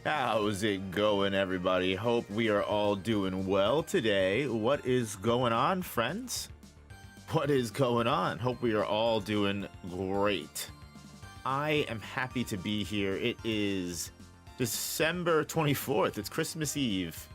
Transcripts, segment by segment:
How's it going, everybody? Hope we are all doing well today. What is going on, friends? What is going on? Hope we are all doing great. I am happy to be here. It is December 24th. It's Christmas Eve.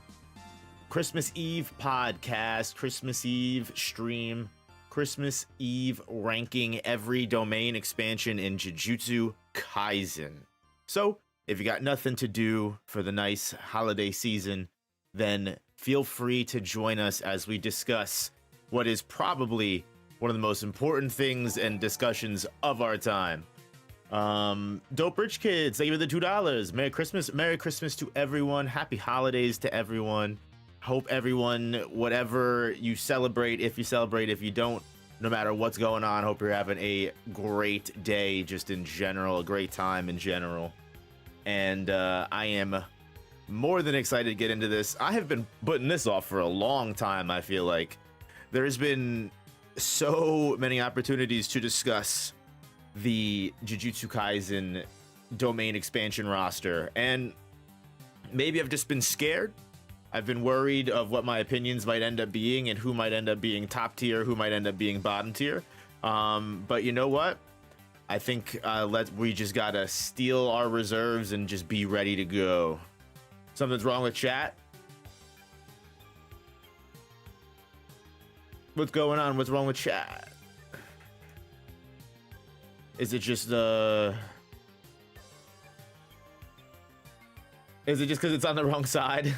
Christmas Eve podcast, Christmas Eve stream, Christmas Eve ranking every domain expansion in Jujutsu Kaisen. So, if you got nothing to do for the nice holiday season, then feel free to join us as we discuss what is probably one of the most important things and discussions of our time. Dope Rich Kids, thank you for the $2. Merry Christmas to everyone. Happy holidays to everyone. Hope everyone, whatever you celebrate, if you don't, no matter what's going on, hope you're having a great day just in general, a great time in general. And I am more than excited to get into this. I have been putting this off for a long time, I feel like. There's been so many opportunities to discuss the Jujutsu Kaisen domain expansion roster, and maybe I've just been scared. I've been worried of what my opinions might end up being and who might end up being top tier, who might end up being bottom tier. But you know what? I think we just gotta steal our reserves and just be ready to go. Something's wrong with chat? What's going on? What's wrong with chat? Is it just is it just because it's on the wrong side?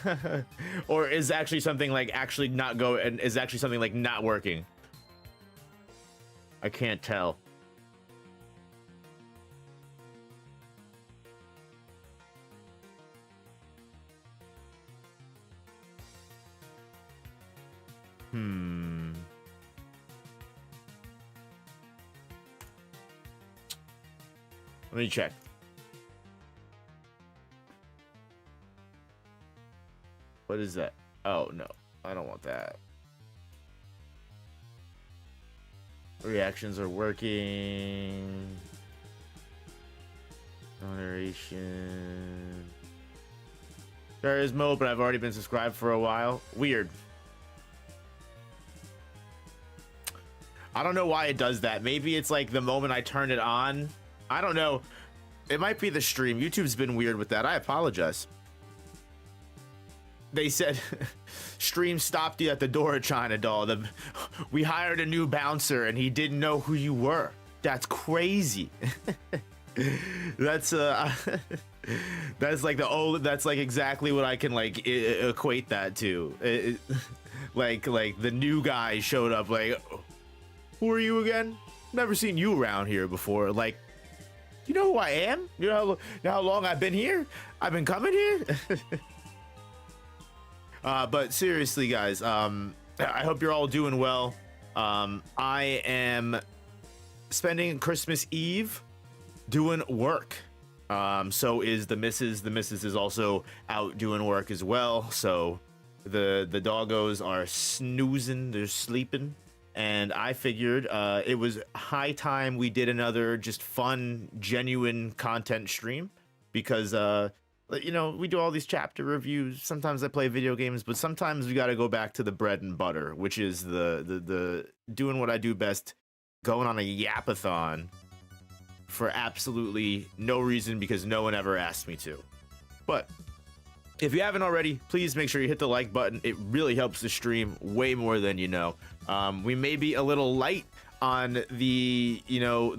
Or is actually something like actually not go and is actually something like not working? I can't tell. Let me check. What is that? Oh, no. I don't want that. Reactions are working. Moderation. There is Mo, but I've already been subscribed for a while. Weird. I don't know why it does that. Maybe it's like the moment I turn it on. I don't know. It might be the stream. YouTube's been weird with that. I apologize. They said stream stopped you at the door of China Doll. We hired a new bouncer and he didn't know who you were. That's crazy. That's like that's like exactly what I can like equate that to. Like the new guy showed up like, who are you again? Never seen you around here before. Like, you know who I am? You know how long I've been here? I've been coming here? But seriously, guys, I hope you're all doing well. I am spending Christmas Eve doing work. So is the missus. The missus is also out doing work as well. So the doggos are snoozing, they're sleeping. And I figured it was high time we did another just fun, genuine content stream because, you know, we do all these chapter reviews. Sometimes I play video games, but sometimes we got to go back to the bread and butter, which is the doing what I do best, going on a yapathon for absolutely no reason because no one ever asked me to. But if you haven't already, please make sure you hit the like button. It really helps the stream way more than you know. We may be a little light on the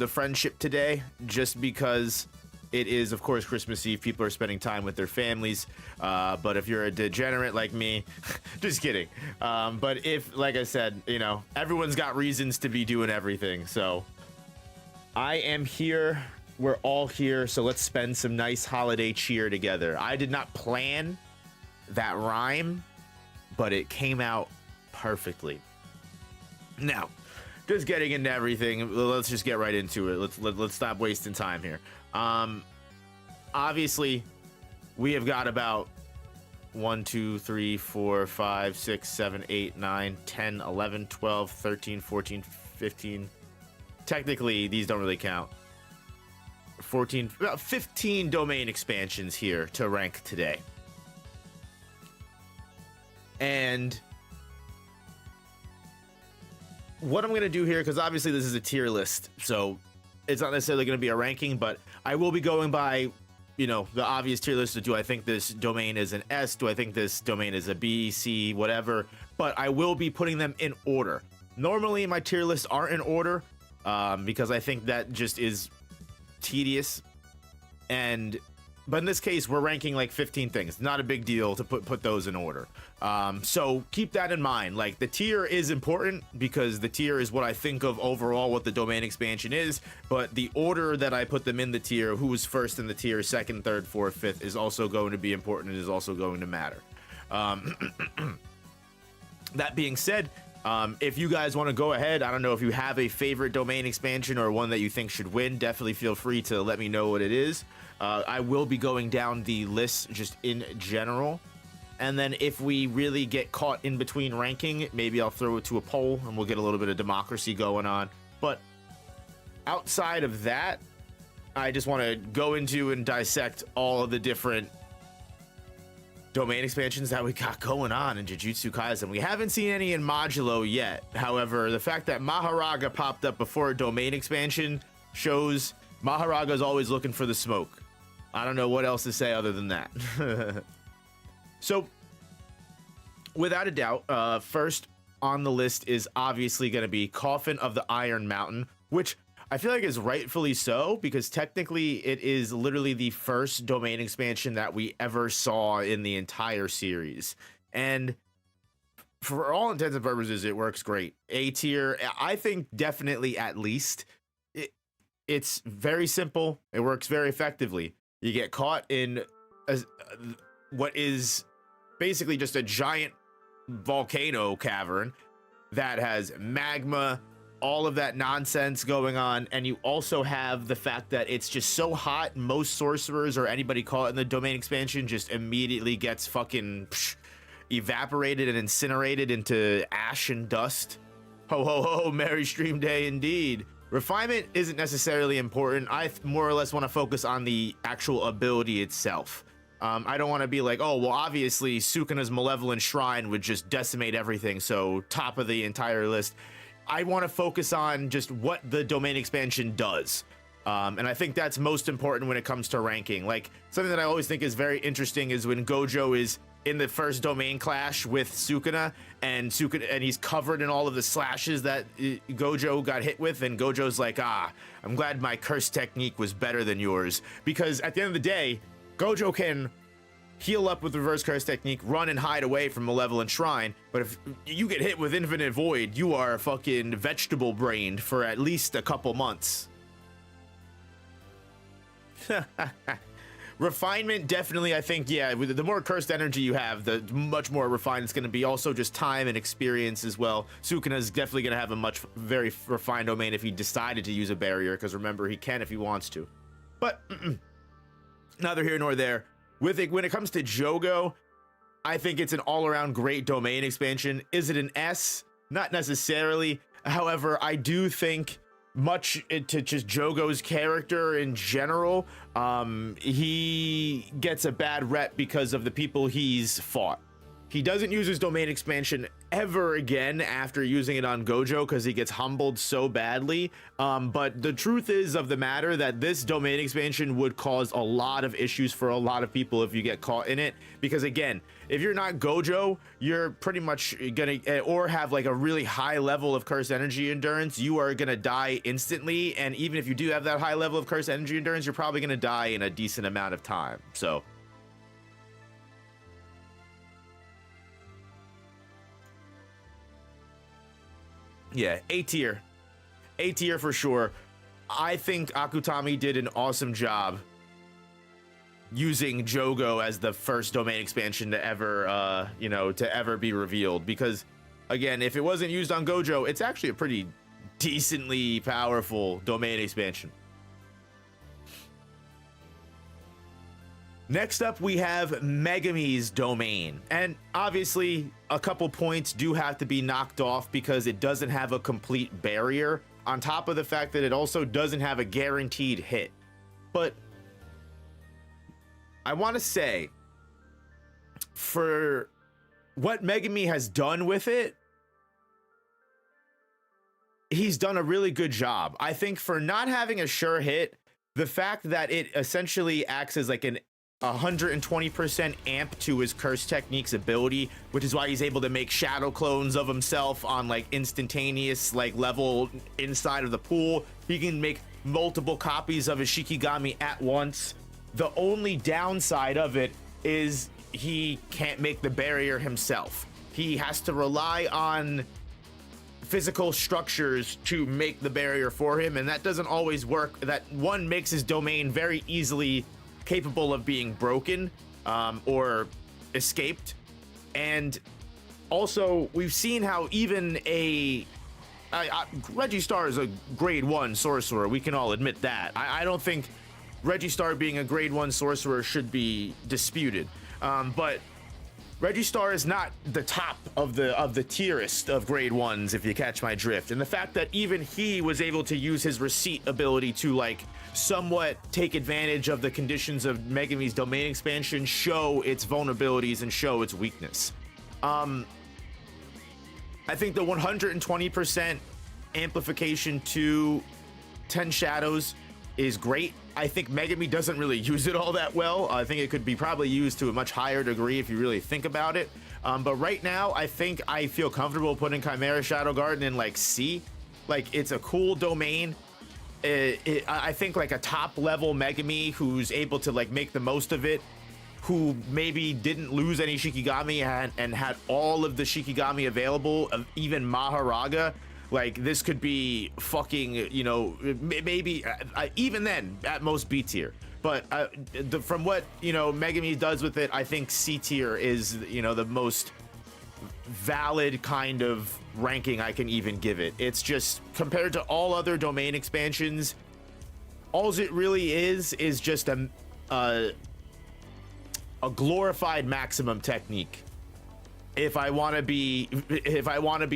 friendship today, just because it is, of course, Christmas Eve. People are spending time with their families. But if you're a degenerate like me, just kidding. But if, like I said, you know, everyone's got reasons to be doing everything. So I am here. We're all here, so let's spend some nice holiday cheer together. I did not plan that rhyme, but it came out perfectly. Now, just getting into everything, let's just get right into it. Let's stop wasting time here. Obviously, we have got about 1, 2, 3, 4, 5, 6, 7, 8, 9, 10, 11, 12, 13, 14, 15. Technically, these don't really count. 14, about 15 domain expansions here to rank today. And what I'm going to do here, because obviously this is a tier list, so it's not necessarily going to be a ranking, but I will be going by, you know, the obvious tier list. Do I think this domain is an S? Do I think this domain is a B, C, whatever? But I will be putting them in order. Normally my tier lists aren't in order because I think that just is tedious. But in this case, we're ranking like 15 things. Not a big deal to put those in order. So keep that in mind. Like, the tier is important because the tier is what I think of overall what the domain expansion is. But the order that I put them in the tier, who was first in the tier, second, third, fourth, fifth, is also going to be important and is also going to matter. That being said, if you guys want to go ahead, I don't know if you have a favorite domain expansion or one that you think should win, definitely feel free to let me know what it is. I will be going down the list just in general. And then if we really get caught in between ranking, maybe I'll throw it to a poll and we'll get a little bit of democracy going on. But outside of that, I just want to go into and dissect all of the different domain expansions that we got going on in Jujutsu Kaisen. We haven't seen any in Modulo yet. However, the fact that Maharaga popped up before a domain expansion shows Maharaga is always looking for the smoke. I don't know what else to say other than that. So, without a doubt, first on the list is obviously going to be Coffin of the Iron Mountain, which I feel like is rightfully so, because technically it is literally the first domain expansion that we ever saw in the entire series. And for all intents and purposes, it works great. A tier, I think definitely at least. It's very simple. It works very effectively. You get caught in what is basically just a giant volcano cavern that has magma, all of that nonsense going on, and you also have the fact that it's just so hot, most sorcerers or anybody caught in the domain expansion just immediately gets fucking evaporated and incinerated into ash and dust. Ho ho ho, merry stream day indeed. Refinement isn't necessarily important. I more or less want to focus on the actual ability itself. I don't want to be like, oh, well, obviously Sukuna's Malevolent Shrine would just decimate everything, so top of the entire list. I want to focus on just what the domain expansion does. And I think that's most important when it comes to ranking. Like, something that I always think is very interesting is when Gojo is in the first domain clash with Sukuna, and he's covered in all of the slashes that Gojo got hit with, and Gojo's like, I'm glad my curse technique was better than yours. Because at the end of the day, Gojo can heal up with reverse curse technique, run and hide away from Malevolent Shrine, but if you get hit with Infinite Void, you are fucking vegetable brained for at least a couple months. Refinement, definitely, I think, yeah, the more cursed energy you have, the much more refined it's going to be. Also, just time and experience as well. Sukuna's definitely going to have a very refined domain if he decided to use a barrier, because remember, he can if he wants to. But neither here nor there. When it comes to Jogo, I think it's an all-around great domain expansion. Is it an S? Not necessarily. However, I do think much to just Jogo's character in general, he gets a bad rep because of the people he's fought. He doesn't use his domain expansion ever again after using it on Gojo because he gets humbled so badly. But the truth is of the matter that this domain expansion would cause a lot of issues for a lot of people if you get caught in it. Because again, if you're not Gojo, you're pretty much gonna, or have like a really high level of curse energy endurance, you are gonna die instantly. And even if you do have that high level of curse energy endurance, you're probably gonna die in a decent amount of time. So yeah, A tier for sure. I think Akutami did an awesome job using Jogo as the first domain expansion to ever, to ever be revealed. Because again, if it wasn't used on Gojo, it's actually a pretty decently powerful domain expansion. Next up, we have Megumi's domain, and obviously a couple points do have to be knocked off because it doesn't have a complete barrier, on top of the fact that it also doesn't have a guaranteed hit. But I want to say, for what Megami has done with it, he's done a really good job. I think for not having a sure hit, the fact that it essentially acts as like an 120% amp to his curse technique's ability, which is why he's able to make shadow clones of himself on like instantaneous like level inside of the pool. He can make multiple copies of his Shikigami at once. The only downside of it is he can't make the barrier himself. He has to rely on physical structures to make the barrier for him, and that doesn't always work. That one makes his domain very easily capable of being broken or escaped. And also we've seen how even Reggistar is a grade 1 sorcerer. We can all admit that. I don't think Reggistar being a grade 1 sorcerer should be disputed, but Reggistar is not the top of the tierest of grade 1s, if you catch my drift. And the fact that even he was able to use his receipt ability to like somewhat take advantage of the conditions of Megami's domain expansion, show its vulnerabilities and show its weakness. I think the 120% amplification to 10 Shadows is great. I think Megami doesn't really use it all that well. I think it could be probably used to a much higher degree if you really think about it. But right now, I think I feel comfortable putting Chimera Shadow Garden in like C. Like, it's a cool domain. I think like a top level Megami who's able to like make the most of it, who maybe didn't lose any Shikigami and had all of the Shikigami available, even Maharaga. Like, this could be fucking, you know, maybe even then at most B tier. But from what, you know, Megami does with it, I think C tier is, you know, the most valid kind of ranking I can even give it. It's just, compared to all other domain expansions, all it really is just a glorified maximum technique. If I want to be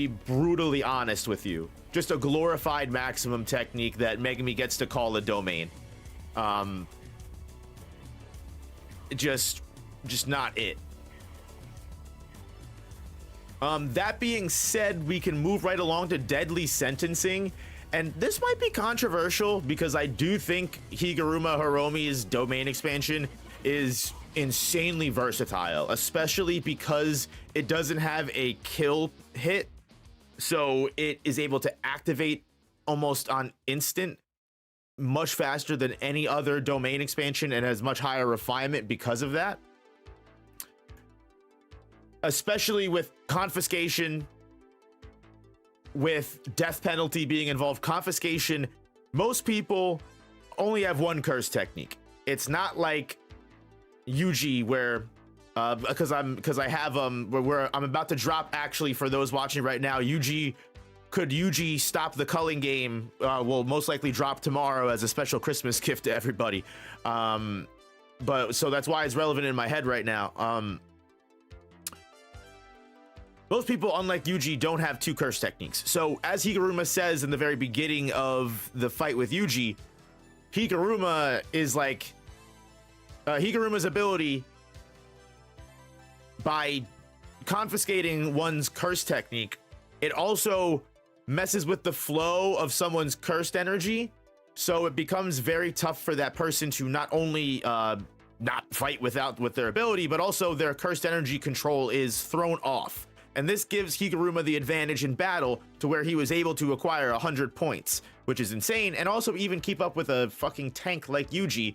brutally honest with you, just a glorified maximum technique that Megami gets to call a domain. Just not it. That being said, we can move right along to deadly sentencing, and this might be controversial because I do think Higuruma Hiromi's domain expansion is insanely versatile, especially because it doesn't have a kill hit, so it is able to activate almost on instant, much faster than any other domain expansion, and has much higher refinement because of that. Especially with confiscation, with death penalty being involved. Confiscation, most people only have one curse technique. It's not like Yuji where because I'm about to drop, actually, for those watching right now, could Yuji stop the culling game will most likely drop tomorrow as a special Christmas gift to everybody. But so that's why it's relevant in my head right now. Most people, unlike Yuji, don't have two curse techniques. So as Higuruma says in the very beginning of the fight with Yuji, Higuruma is like Higuruma's ability, by confiscating one's curse technique, it also messes with the flow of someone's cursed energy, so it becomes very tough for that person to not only not fight with their ability, but also their cursed energy control is thrown off. And this gives Higuruma the advantage in battle, to where he was able to acquire 100 points, which is insane, and also even keep up with a fucking tank like Yuji.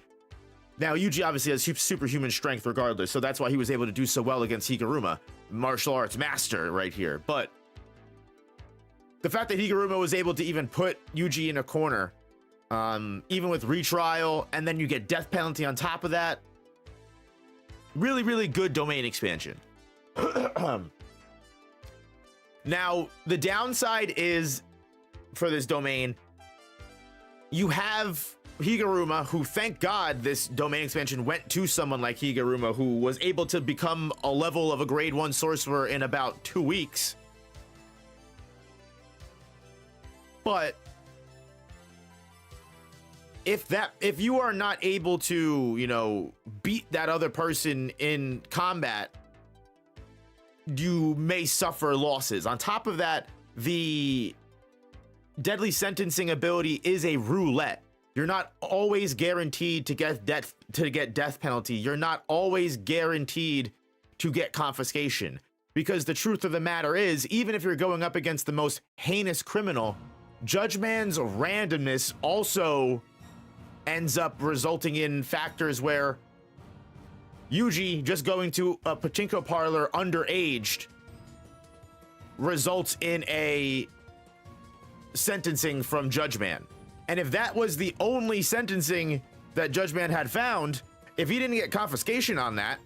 Now, Yuji obviously has superhuman strength regardless, so that's why he was able to do so well against Higuruma. Martial arts master right here. But the fact that Higuruma was able to even put Yuji in a corner, even with retrial, and then you get death penalty on top of that, really, really good domain expansion. Now, the downside is, for this domain, you have Higuruma, who, thank God, this domain expansion went to someone like Higuruma, who was able to become a level of a grade 1 sorcerer in about 2 weeks. But if you are not able to, you know, beat that other person in combat, you may suffer losses. On top of that, the deadly sentencing ability is a roulette. You're not always guaranteed to get death penalty. You're not always guaranteed to get confiscation, because the truth of the matter is, even if you're going up against the most heinous criminal, Judge Man's randomness also ends up resulting in factors where Yuji just going to a pachinko parlor underaged results in a sentencing from Judge Man. And if that was the only sentencing that Judge Man had found, if he didn't get confiscation on that,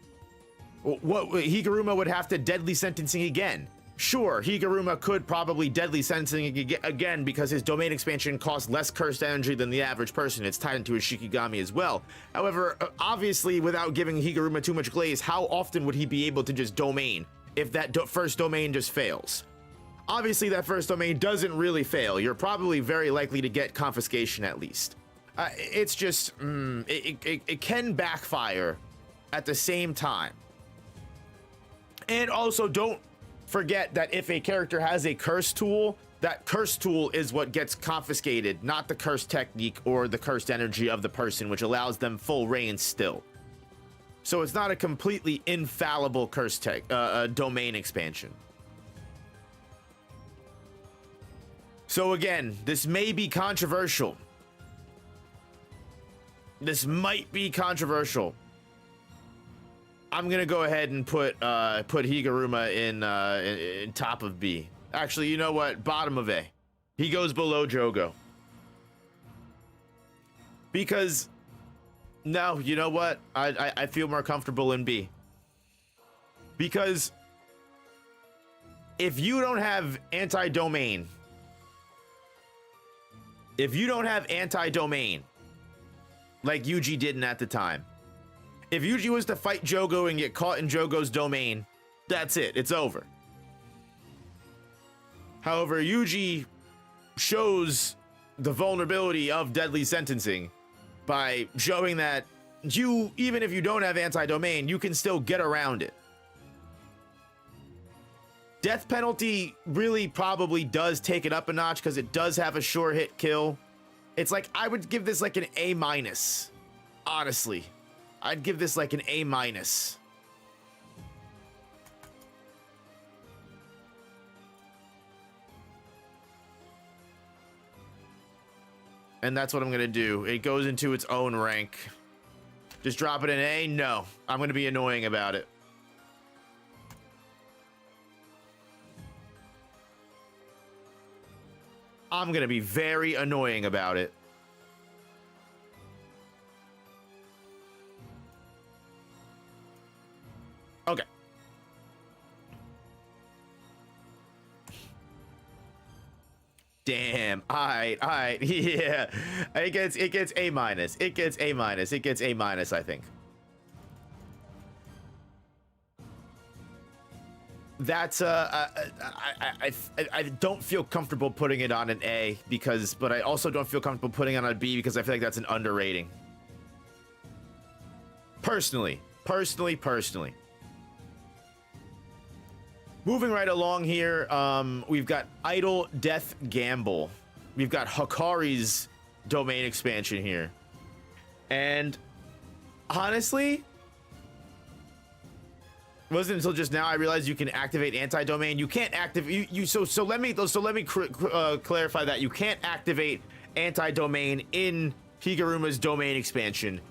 what Higuruma would have to deadly sentencing again. Sure, Higuruma could probably deadly sentencing again because his domain expansion costs less cursed energy than the average person. It's tied into his Shikigami as well. However, obviously, without giving Higuruma too much glaze, how often would he be able to just domain if that first domain just fails? Obviously, that first domain doesn't really fail. You're probably very likely to get confiscation at least. It's just, it can backfire at the same time. And also, don't forget that if a character has a curse tool, that curse tool is what gets confiscated, not the curse technique or the cursed energy of the person, which allows them full reign still. So it's not a completely infallible curse domain expansion. So again, this may be controversial. This might be controversial. I'm gonna go ahead and put Higuruma in top of B. Actually, you know what? Bottom of A. He goes below Jogo. Because no, you know what? I feel more comfortable in B. Because if you don't have anti-domain, like Yuji didn't at the time, if Yuji was to fight Jogo and get caught in Jogo's domain, that's it. It's over. However, Yuji shows the vulnerability of deadly sentencing by showing that even if you don't have anti-domain, you can still get around it. Death penalty really probably does take it up a notch because it does have a sure hit kill. It's like, I would give this like an A-, honestly. I'd give this like an A-. And that's what I'm gonna do. It goes into its own rank. Just drop it in A? No. I'm gonna be annoying about it. I'm gonna be very annoying about it. Okay. Damn. All right. Yeah. It gets A-. It gets A-. It gets A-, I think. That's I don't feel comfortable putting it on an A but I also don't feel comfortable putting it on a B because I feel like that's an underrating. Personally. Moving right along here, we've got Idle Death Gamble. We've got Hikari's domain expansion here. And honestly, it wasn't until just now I realized you can activate anti-domain. You can't activate so let me clarify that you can't activate anti-domain in Higuruma's domain expansion.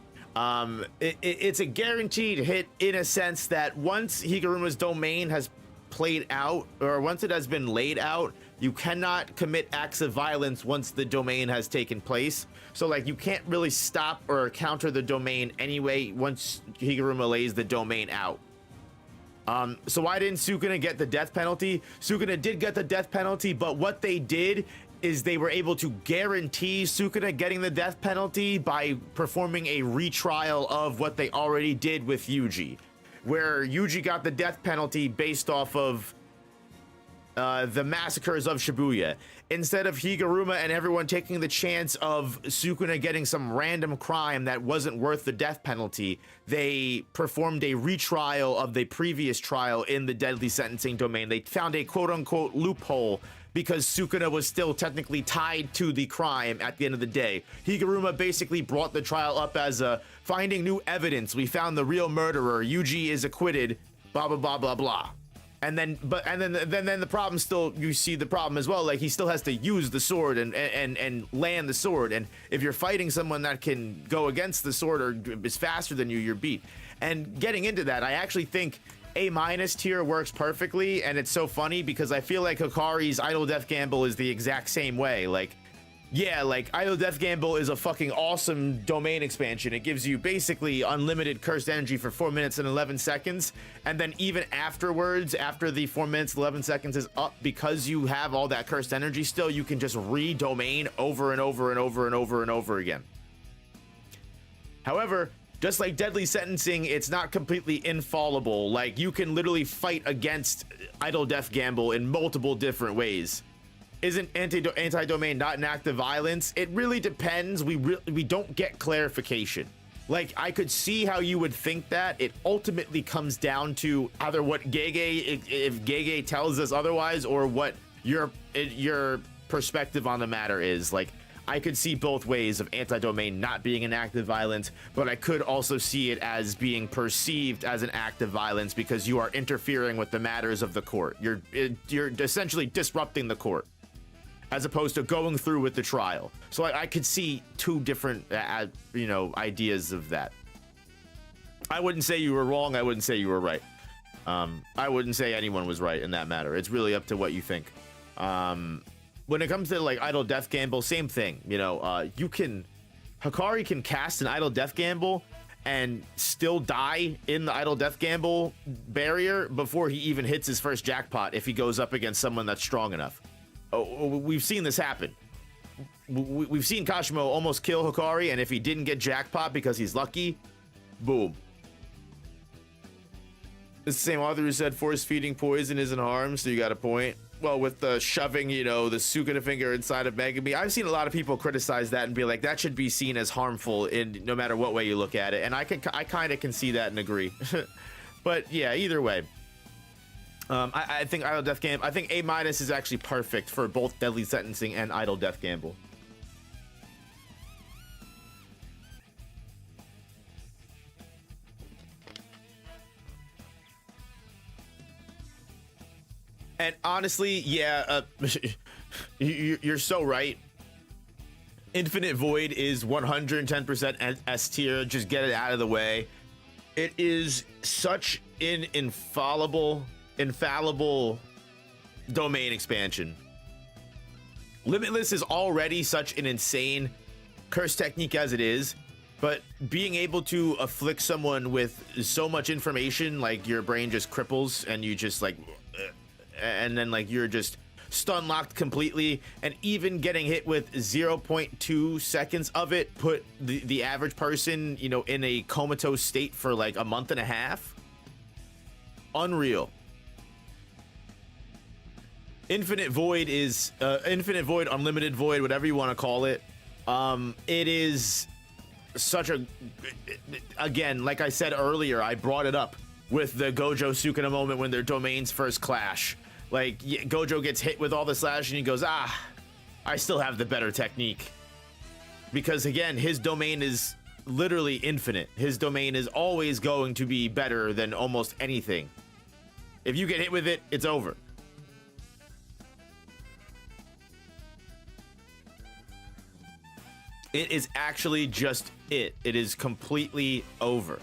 It's a guaranteed hit in a sense that once Higuruma's domain has played out, or once it has been laid out, you cannot commit acts of violence once the domain has taken place. So like you can't really stop or counter the domain anyway once Higuruma lays the domain out. So why didn't Sukuna get the death penalty? Sukuna did get the death penalty, but what they did is they were able to guarantee Sukuna getting the death penalty by performing a retrial of what they already did with Yuji, where Yuji got the death penalty based off of the massacres of Shibuya. Instead of Higuruma and everyone taking the chance of Sukuna getting some random crime that wasn't worth the death penalty, they performed a retrial of the previous trial in the deadly sentencing domain. They found a quote-unquote loophole because Sukuna was still technically tied to the crime at the end of the day. Higuruma basically brought the trial up as a finding new evidence. We found the real murderer. Yuji is acquitted. Blah blah blah blah blah. And then the problem still, you see the problem as well. Like, he still has to use the sword and land the sword. And if you're fighting someone that can go against the sword or is faster than you, you're beat. And getting into that, I actually think A- tier works perfectly. And it's so funny because I feel like Hikari's Idle Death Gamble is the exact same way. Like, yeah, like Idle Death Gamble is a fucking awesome domain expansion. It gives you basically unlimited cursed energy for 4 minutes and 11 seconds. And then even afterwards, after the 4 minutes, 11 seconds is up, because you have all that cursed energy still, you can just re-domain over and over and over and over and over again. However, just like Deadly Sentencing, it's not completely infallible. Like, you can literally fight against Idle Death Gamble in multiple different ways. Isn't anti-domain not an act of violence? It really depends. We don't get clarification. Like, I could see how you would think that. It ultimately comes down to either what Gege, if Gege tells us otherwise, or what your perspective on the matter is. Like, I could see both ways of anti-domain not being an act of violence, but I could also see it as being perceived as an act of violence because you are interfering with the matters of the court. You're essentially disrupting the court, as opposed to going through with the trial. So I could see two different, ideas of that. I wouldn't say you were wrong. I wouldn't say you were right. I wouldn't say anyone was right in that matter. It's really up to what you think. When it comes to like Idle Death Gamble, same thing. Hikari can cast an Idle Death Gamble and still die in the Idle Death Gamble barrier before he even hits his first jackpot if he goes up against someone that's strong enough. We've seen this happen. We've seen Kashimo almost kill Hikari, and if he didn't get jackpot because he's lucky, boom. It's the same author who said force feeding poison isn't harm, so you got a point. Well, with the shoving, the Sukuna finger inside of Megami, I've seen a lot of people criticize that and be like, that should be seen as harmful in no matter what way you look at it. And I kind of can see that and agree. But yeah, either way. I think Idle Death Gamble, I think A- is actually perfect for both Deadly Sentencing and Idle Death Gamble. And honestly, yeah, you're so right. Infinite Void is 110% S tier. Just get it out of the way. It is such an infallible domain expansion. Limitless is already such an insane curse technique as it is, but being able to afflict someone with so much information, like your brain just cripples and you just like, and then like you're just stun locked completely, and even getting hit with 0.2 seconds of it put the average person, in a comatose state for like a month and a half. Unreal. Infinite Void is Infinite Void, Unlimited Void, whatever you want to call it. It is such a, again, like I said earlier, I brought it up with the Gojo Sukuna moment when their domains first clash. Like, Gojo gets hit with all the slash and he goes, I still have the better technique. Because again, his domain is literally infinite. His domain is always going to be better than almost anything. If you get hit with it, it's over. It is actually just it. It is completely over.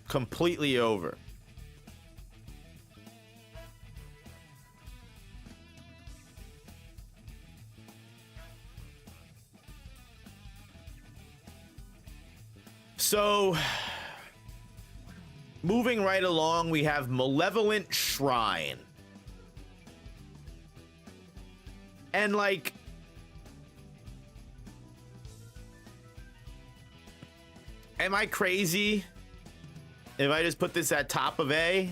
Completely over. So, moving right along, we have Malevolent Shrine. And like, am I crazy if I just put this at top of A?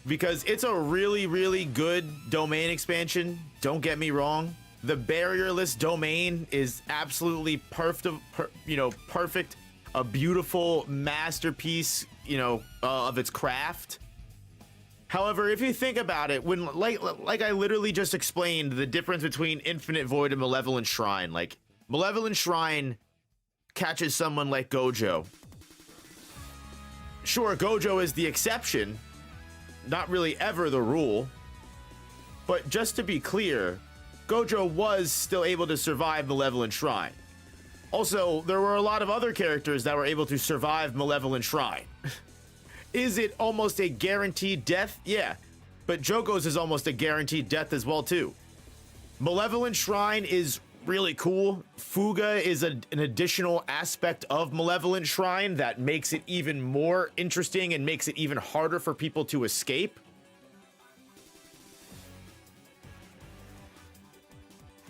because it's a really, really good domain expansion. Don't get me wrong. The barrierless domain is absolutely perfect, perfect, a beautiful masterpiece, of its craft. However, if you think about it, when like I literally just explained the difference between Infinite Void and Malevolent Shrine, like Malevolent Shrine catches someone like Gojo. Sure, Gojo is the exception, not really ever the rule. But just to be clear, Gojo was still able to survive Malevolent Shrine. Also, there were a lot of other characters that were able to survive Malevolent Shrine. Is it almost a guaranteed death? Yeah, but Joko's is almost a guaranteed death as well too. Malevolent Shrine is really cool. Fuga is an additional aspect of Malevolent Shrine that makes it even more interesting and makes it even harder for people to escape.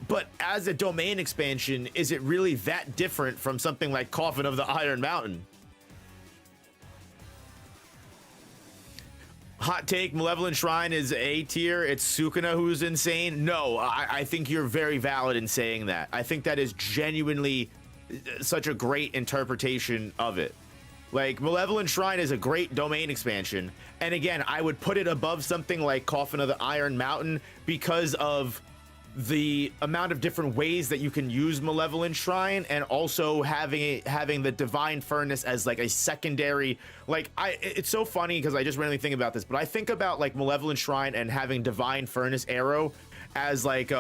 But as a domain expansion, is it really that different from something like Coffin of the Iron Mountain? Hot take, Malevolent Shrine is A tier. It's Sukuna who's insane. No, I think you're very valid in saying that. I think that is genuinely such a great interpretation of it. Like, Malevolent Shrine is a great domain expansion. And again, I would put it above something like Coffin of the Iron Mountain because of the amount of different ways that you can use Malevolent Shrine, and also having the Divine Furnace as like a secondary, it's so funny because I just randomly think about this, but I think about like Malevolent Shrine and having Divine Furnace Arrow as like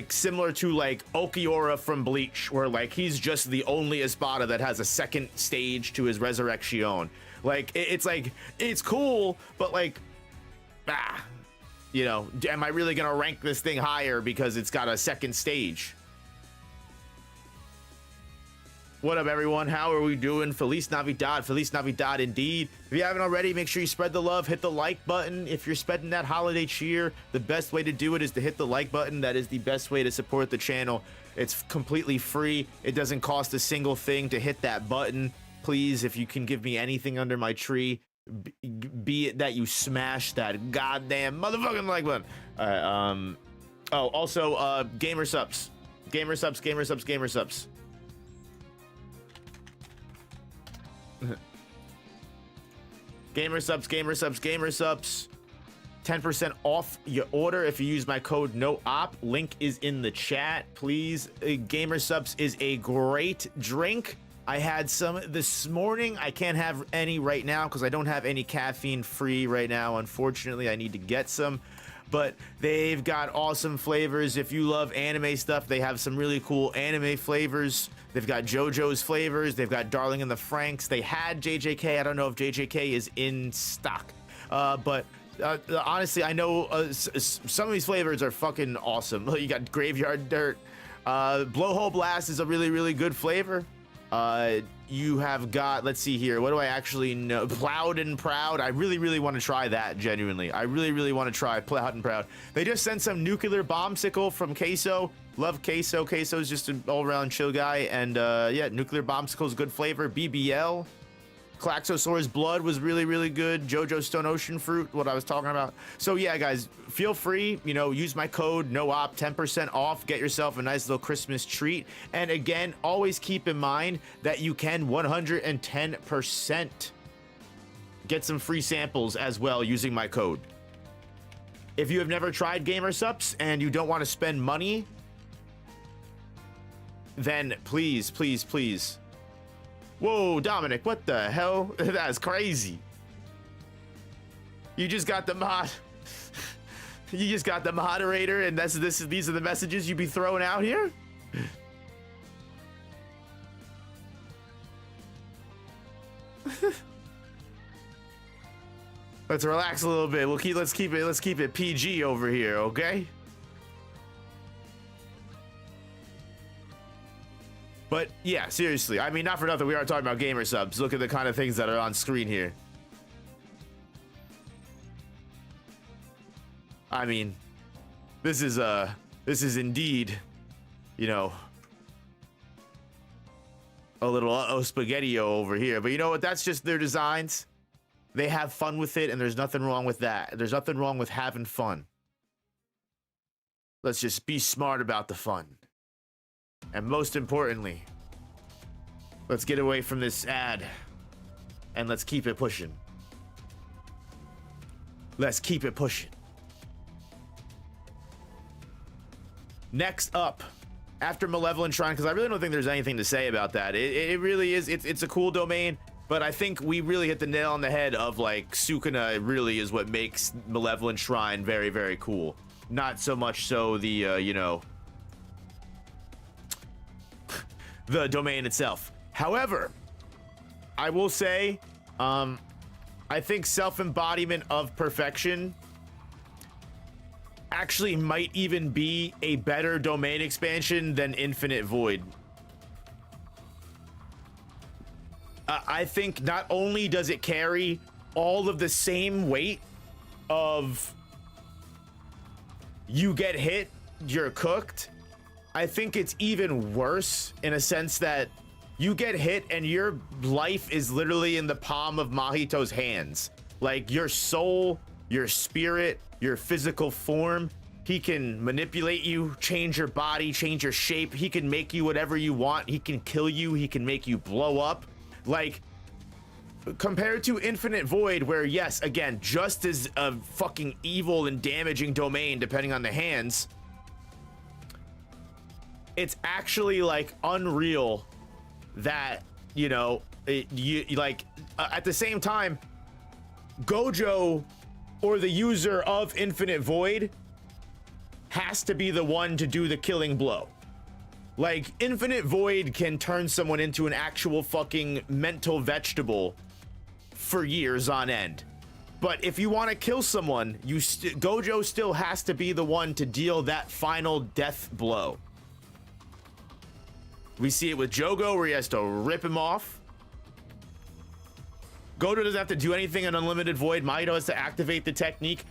similar to like Okiora from Bleach, where like he's just the only Espada that has a second stage to his Resurrection. Like it's cool, but like am I really gonna rank this thing higher because it's got a second stage? What up, everyone? How are we doing? Feliz Navidad. Feliz Navidad indeed. If you haven't already, make sure you spread the love. Hit the like button. If you're spreading that holiday cheer, the best way to do it is to hit the like button. That is the best way to support the channel. It's completely free. It doesn't cost a single thing to hit that button. Please, if you can give me anything under my tree, be it that you smash that goddamn motherfucking like button. Also gamer subs. Gamer subs. 10% off your order if you use my code NOOP. Link is in the chat. Please, Gamer Subs is a great drink. I had some this morning. I can't have any right now because I don't have any caffeine free right now. Unfortunately, I need to get some, but they've got awesome flavors. If you love anime stuff, they have some really cool anime flavors. They've got JoJo's flavors. They've got Darling in the Franxx. They had JJK. I don't know if JJK is in stock, but honestly, I know some of these flavors are fucking awesome. You got Graveyard Dirt. Blowhole Blast is a really, really good flavor. You have got, let's see here, what do I actually know? Plowed and Proud. I really, really want to try that, genuinely. I really, really want to try Plowed and Proud. They just sent some Nuclear Bombsicle from Queso. Love Queso. Queso's just an all-around chill guy. And yeah, Nuclear Bombsicle's good flavor. BBL. Klaxosaurus Blood was really, really good. JoJo Stone Ocean Fruit, what I was talking about. So yeah, guys, feel free, use my code NOOP, 10% off. Get yourself a nice little Christmas treat. And again, always keep in mind that you can 110% get some free samples as well using my code. If you have never tried Gamer Subs and you don't want to spend money, then please, please, please. Whoa, Dominic, what the hell? That's crazy. You just got the mod. You just got the moderator, and these are the messages you be throwing out here? Let's relax a little bit. Let's keep it PG over here, okay? But yeah, seriously, I mean, not for nothing, we are talking about Gamer Subs. Look at the kind of things that are on screen here. I mean, this is indeed, a little spaghetti-o over here. But you know what? That's just their designs. they have fun with it, and there's nothing wrong with that. There's nothing wrong with having fun. Let's just be smart about the fun. And most importantly, let's get away from this ad and let's keep it pushing. Let's keep it pushing. Next up, after Malevolent Shrine, because I really don't think there's anything to say about that. It really is. It's a cool domain, but I think we really hit the nail on the head of like Sukuna really is what makes Malevolent Shrine very, very cool. Not so much so the, you know, the domain itself. However, I will say, I think Self-Embodiment of Perfection actually might even be a better domain expansion than Infinite Void. I think not only does it carry all of the same weight of you get hit, you're cooked, I think it's even worse in a sense that you get hit and your life is literally in the palm of Mahito's hands. Like your soul, your spirit, your physical form, he can manipulate you, change your body, change your shape. He can make you whatever you want. He can kill you. He can make you blow up. Like, compared to Infinite Void, where yes, again, just as a fucking evil and damaging domain, depending on the hands, it's actually like unreal that, you know, at the same time, Gojo or the user of Infinite Void has to be the one to do the killing blow. Like, Infinite Void can turn someone into an actual fucking mental vegetable for years on end. But if you want to kill someone, Gojo still has to be the one to deal that final death blow. We see it with Jogo, where he has to rip him off. Gojo doesn't have to do anything in Unlimited Void. Mahito has to activate the technique.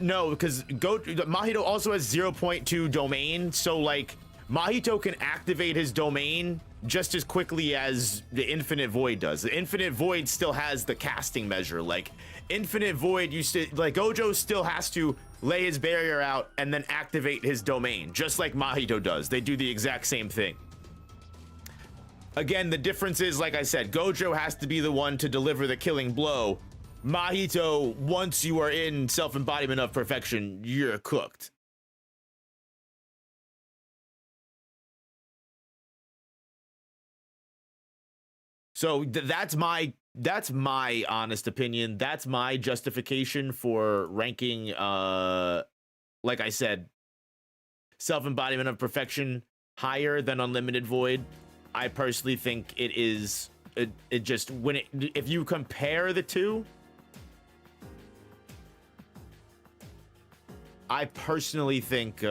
No, because Mahito also has 0.2 domain, so like Mahito can activate his domain just as quickly as the Infinite Void does. The Infinite Void still has the casting measure. Like Infinite Void, Gojo still has to lay his barrier out and then activate his domain, just like Mahito does. They do the exact same thing. Again, the difference is, like I said, Gojo has to be the one to deliver the killing blow. Mahito, once you are in Self-Embodiment of Perfection, you're cooked. So that's my honest opinion. That's my justification for ranking, like I said, Self-Embodiment of Perfection higher than Unlimited Void. I personally think it is, it just, if you compare the two, I personally think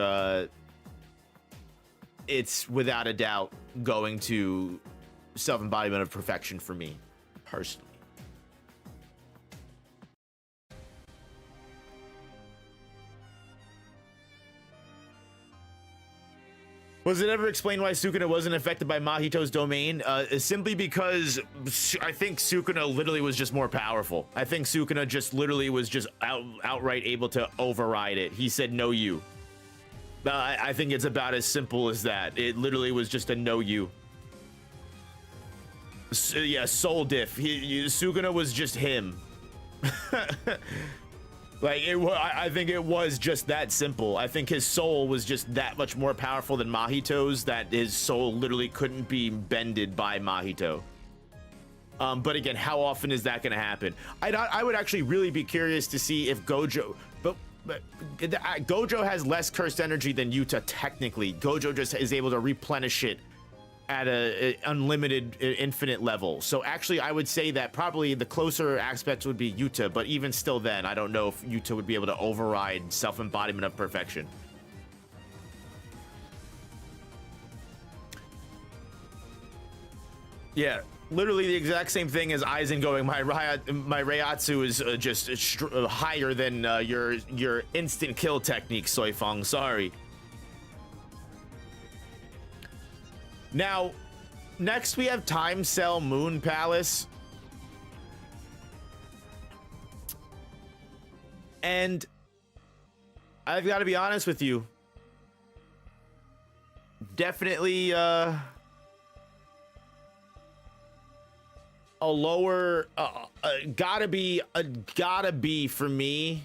it's without a doubt going to Self-Embodiment of Perfection for me, personally. Was it ever explained why Sukuna wasn't affected by Mahito's domain? Simply because I think Sukuna literally was just more powerful. I think Sukuna just literally was just outright able to override it. He said, no, you. I think it's about as simple as that. It literally was just a no, you. Yeah, soul diff. Sukuna was just him. Like, I think it was just that simple. I think his soul was just that much more powerful than Mahito's, that his soul literally couldn't be bended by Mahito. But again, how often is that going to happen? I would actually really be curious to see if Gojo... But Gojo has less cursed energy than Yuta, technically. Gojo just is able to replenish it at a unlimited, infinite level. So actually, I would say that probably the closer aspect would be Yuta, but even still then, I don't know if Yuta would be able to override Self-Embodiment of Perfection. Yeah, literally the exact same thing as Aizen going, my Reiatsu is just higher than your instant kill technique, Soifeng, sorry. Now, next we have Time Cell Moon Palace. And I've got to be honest with you. Definitely a lower gotta be for me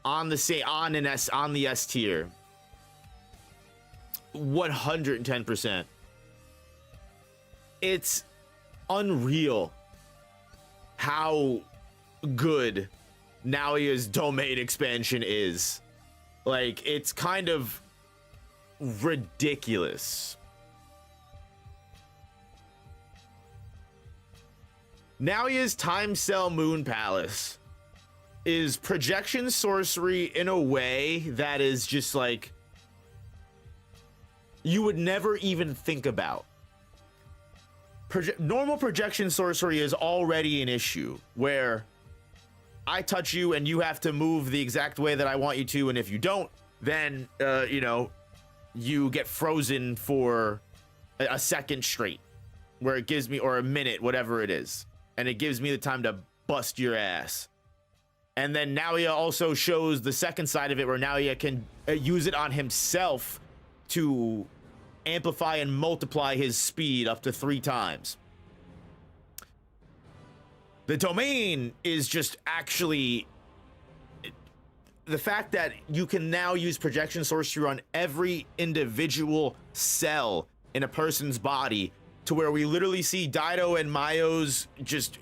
on the S tier. 110%. It's unreal how good Naoya's domain expansion is. Like, it's kind of ridiculous. Naoya's Time Cell Moon Palace is projection sorcery in a way that is just like you would never even think about. Normal projection sorcery is already an issue where I touch you and you have to move the exact way that I want you to, and if you don't, then you know, you get frozen for a second straight, where it gives me, or a minute, whatever it is, and it gives me the time to bust your ass. And then Naoya also shows the second side of it, where Naoya can use it on himself to amplify and multiply his speed up to 3 times. The domain is just actually the fact that you can now use projection sorcery on every individual cell in a person's body, to where we literally see Daido and Mayo's just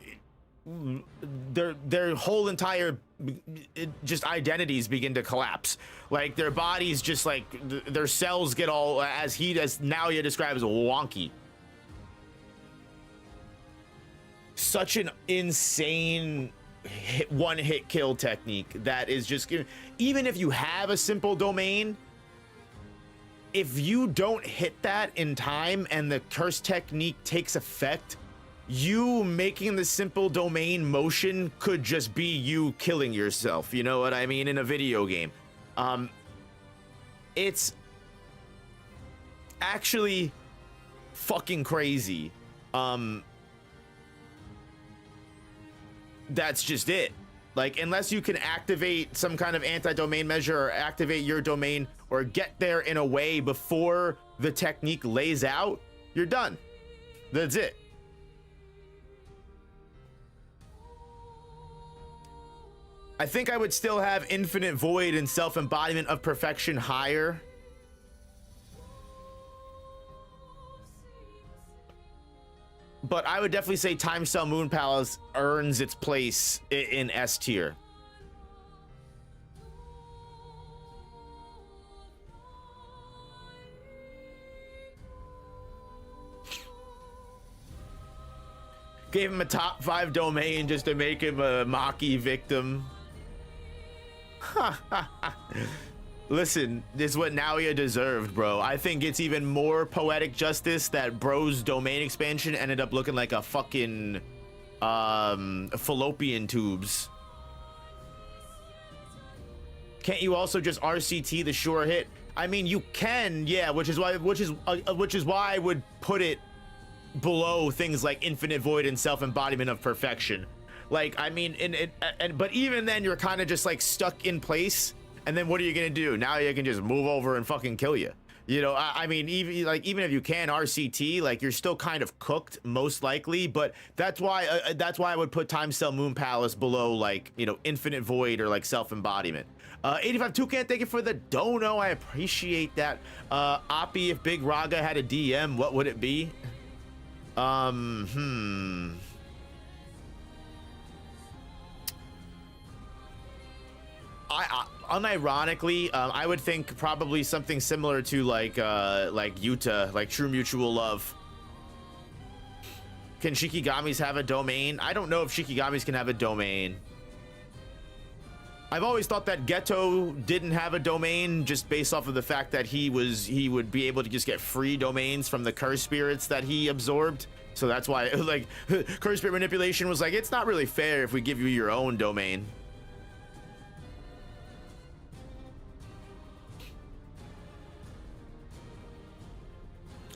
their whole entire just identities begin to collapse. Like, their bodies just like their cells get all, as Naoya describes, wonky. Such an insane one-hit kill technique that is just, even if you have a simple domain, if you don't hit that in time and the curse technique takes effect, you making the simple domain motion could just be you killing yourself, you know what I mean, in a video game. It's actually fucking crazy. That's just it. Like, unless you can activate some kind of anti-domain measure or activate your domain or get there in a way before the technique lays out, you're done. That's it. I think I would still have Infinite Void and Self-Embodiment of Perfection higher. But I would definitely say Time Cell Moon Palace earns its place in S tier. Gave him a top 5 domain just to make him a Maki victim. Listen, this is what Naoya deserved, bro. I think it's even more poetic justice that bro's domain expansion ended up looking like a fucking fallopian tubes. Can't you also just RCT the sure hit? I mean, you can, yeah, which is why I would put it below things like Infinite Void and Self-Embodiment of Perfection. Like, I mean, but even then, you're kind of just like stuck in place. And then what are you gonna do? Now you can just move over and fucking kill you. You know, I mean, even if you can RCT, like, you're still kind of cooked, most likely. But that's why I would put Time Cell Moon Palace below, like, you know, Infinite Void or like Self-Embodiment. 85 Toucan, thank you for the dono. I appreciate that. Oppie, if Big Raga had a DM, what would it be? Unironically, I would think probably something similar to like Yuta, like True Mutual Love. Can Shikigamis have a domain? I don't know if Shikigamis can have a domain. I've always thought that Geto didn't have a domain, just based off of the fact that he would be able to just get free domains from the curse spirits that he absorbed. So that's why, like, curse spirit manipulation was like, it's not really fair if we give you your own domain.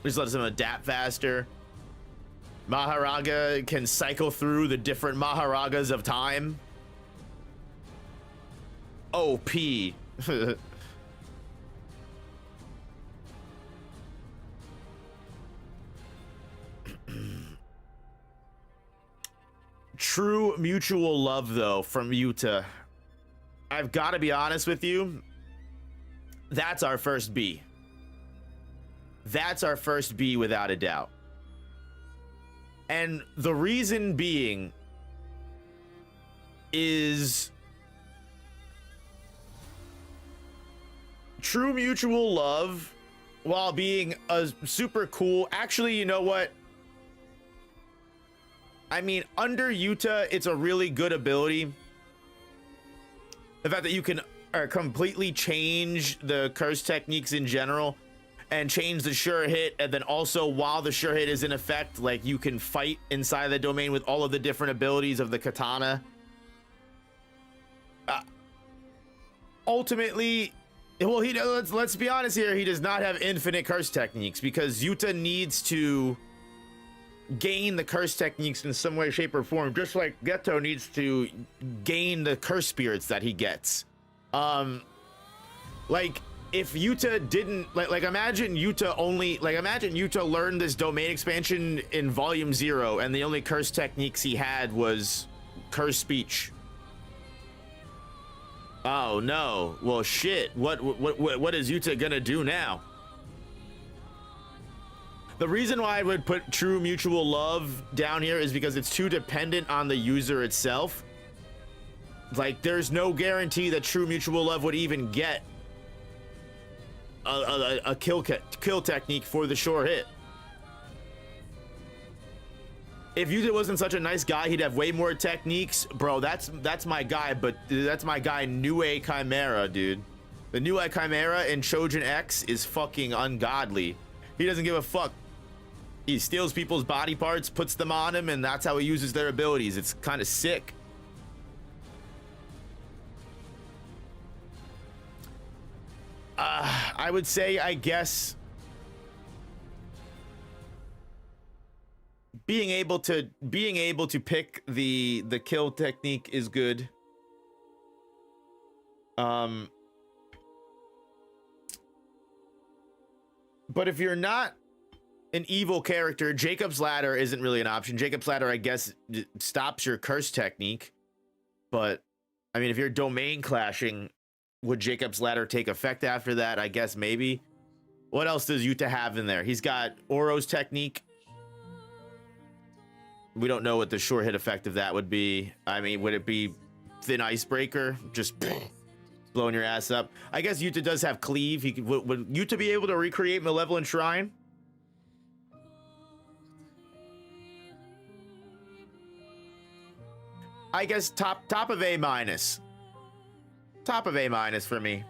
Just lets him adapt faster. Maharaga can cycle through the different Maharagas of time. OP. True mutual love, though, from Yuta. I've got to be honest with you. That's our first B. That's our first B without a doubt. And the reason being is true mutual love, while being a super cool, actually, you know what? I mean, under Yuta, it's a really good ability. The fact that you can completely change the curse techniques in general and change the sure hit, and then also while the sure hit is in effect, like, you can fight inside the domain with all of the different abilities of the katana. Ultimately, well, let's be honest here, he does not have infinite curse techniques, because Yuta needs to gain the curse techniques in some way, shape, or form, just like Geto needs to gain the curse spirits that he gets. Like, if Yuta didn't, like imagine Yuta learned this domain expansion in volume 0, and the only curse techniques he had was curse speech. Oh no, well shit, what is Yuta gonna do now? The reason why I would put true mutual love down here is because it's too dependent on the user itself. Like, there's no guarantee that true mutual love would even get a kill technique for the sure hit. If Yuta wasn't such a nice guy, he'd have way more techniques. Bro, that's my guy, but that's my guy, Nue Chimera, dude. The Nue Chimera in Chojin X is fucking ungodly. He doesn't give a fuck. He steals people's body parts, puts them on him, and that's how he uses their abilities. It's kind of sick. I would say, I guess, being able to pick the kill technique is good. But if you're not an evil character, Jacob's Ladder isn't really an option. Jacob's Ladder, I guess, stops your curse technique. But, I mean, if you're domain clashing, would Jacob's Ladder take effect after that? I guess maybe. What else does Yuta have in there? He's got Oro's technique. We don't know what the sure hit effect of that would be. I mean, would it be Thin Icebreaker? Just blowing your ass up. I guess Yuta does have Cleave. Would Yuta be able to recreate Malevolent Shrine? I guess top of A minus. Top of A minus for me.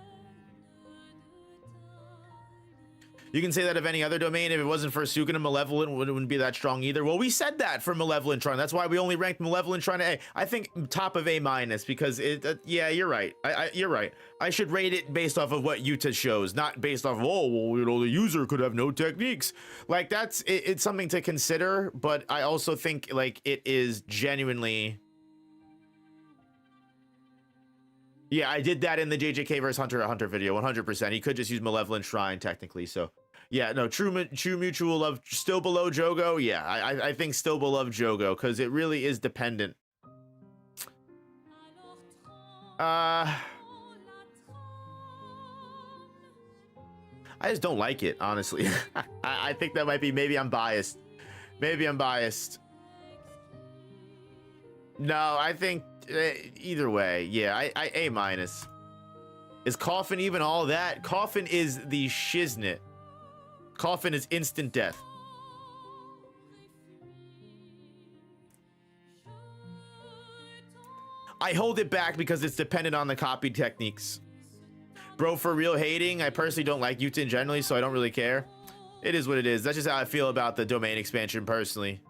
You can say that of any other domain. If it wasn't for Sukuna, Malevolent wouldn't be that strong either. Well, we said that for Malevolent Shrine. That's why we only ranked Malevolent Shrine A. I think top of A minus, because it. Yeah, you're right. You're right. I should rate it based off of what Yuta shows, not based off of, oh, well, you know, the user could have no techniques. Like, it's something to consider, but I also think, like, it is genuinely. Yeah, I did that in the JJK vs Hunter x Hunter video, 100%. He could just use Malevolent Shrine technically. So, yeah, no, true mutual love still below Jogo. Yeah, I think still below Jogo, because it really is dependent. I just don't like it, honestly. I think that might be, maybe I'm biased. Maybe I'm biased. No, I think either way, yeah, I A minus. Is Coffin even all that? Coffin is the shiznit. Coffin is instant death. I hold it back because it's dependent on the copy techniques. Bro, for real hating, I personally don't like Yuta generally, so I don't really care. It is what it is. That's just how I feel about the domain expansion personally.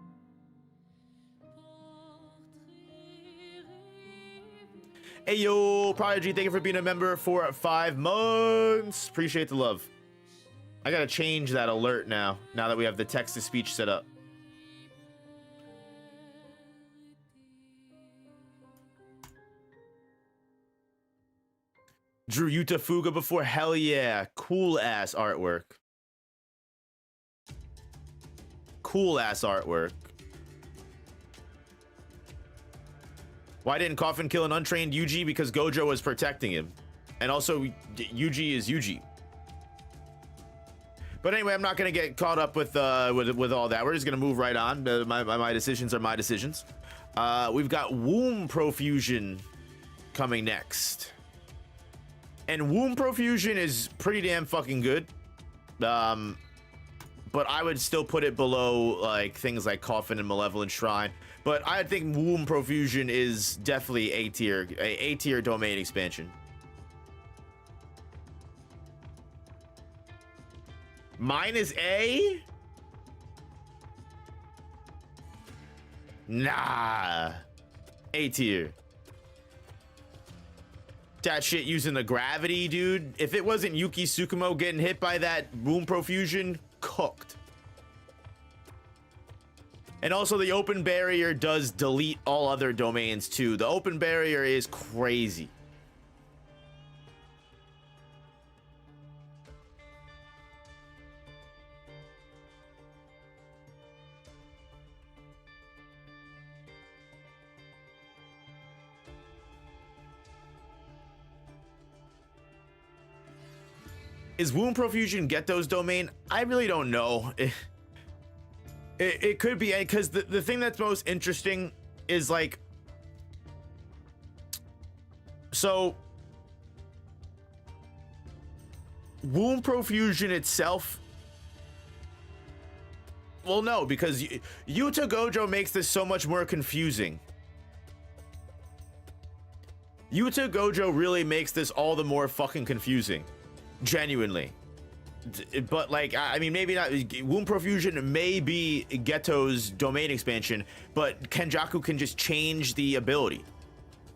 Hey yo, Prodigy, thank you for being a member for 5 months. Appreciate the love. I gotta change that alert now that we have the text-to-speech set up. Drew Yuta Fuga before. Hell yeah. Cool ass artwork. Cool ass artwork. Why didn't Coffin kill an untrained Yuji? Because Gojo was protecting him. And also, Yuji is Yuji. But anyway, I'm not going to get caught up with all that. We're just going to move right on. My decisions are my decisions. We've got Womb Profusion coming next. And Womb Profusion is pretty damn fucking good. But I would still put it below like things like Coffin and Malevolent Shrine. But I think Womb Profusion is definitely A tier domain expansion. Mine is A? Nah. A tier. That shit using the gravity, dude. If it wasn't Yuki Tsukumo getting hit by that Womb Profusion, cooked. And also the open barrier does delete all other domains too. The open barrier is crazy. Is Womb Profusion Geto's domain? I really don't know. It could be, because the thing that's most interesting is like, so Womb Profusion itself, well, no, because Yuta Gojo makes this so much more confusing. Yuta Gojo really makes this all the more fucking confusing. Genuinely. But like, I mean, maybe not. Womb Profusion may be Geto's domain expansion, but Kenjaku can just change the ability.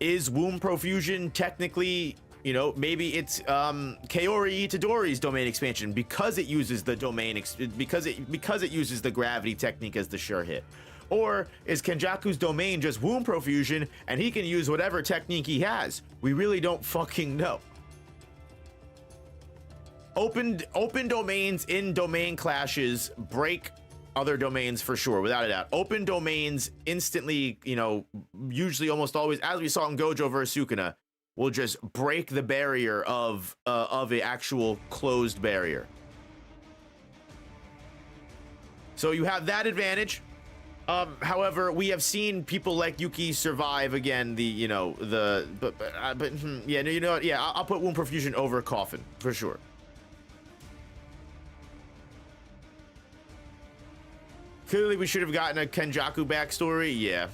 Is Womb Profusion technically, you know, maybe it's Kaori Itadori's domain expansion because it uses the domain because it uses the gravity technique as the sure hit? Or is Kenjaku's domain just Womb Profusion and he can use whatever technique he has? We really don't fucking know. Open domains in domain clashes break other domains for sure, without a doubt. Open domains instantly, you know, usually almost always, as we saw in Gojo versus Sukuna, will just break the barrier of an actual closed barrier. So you have that advantage. However, we have seen people like Yuki survive again. Yeah, you know what? Yeah, I'll put Womb Profusion over Coffin for sure. Clearly, we should have gotten a Kenjaku backstory. Yeah.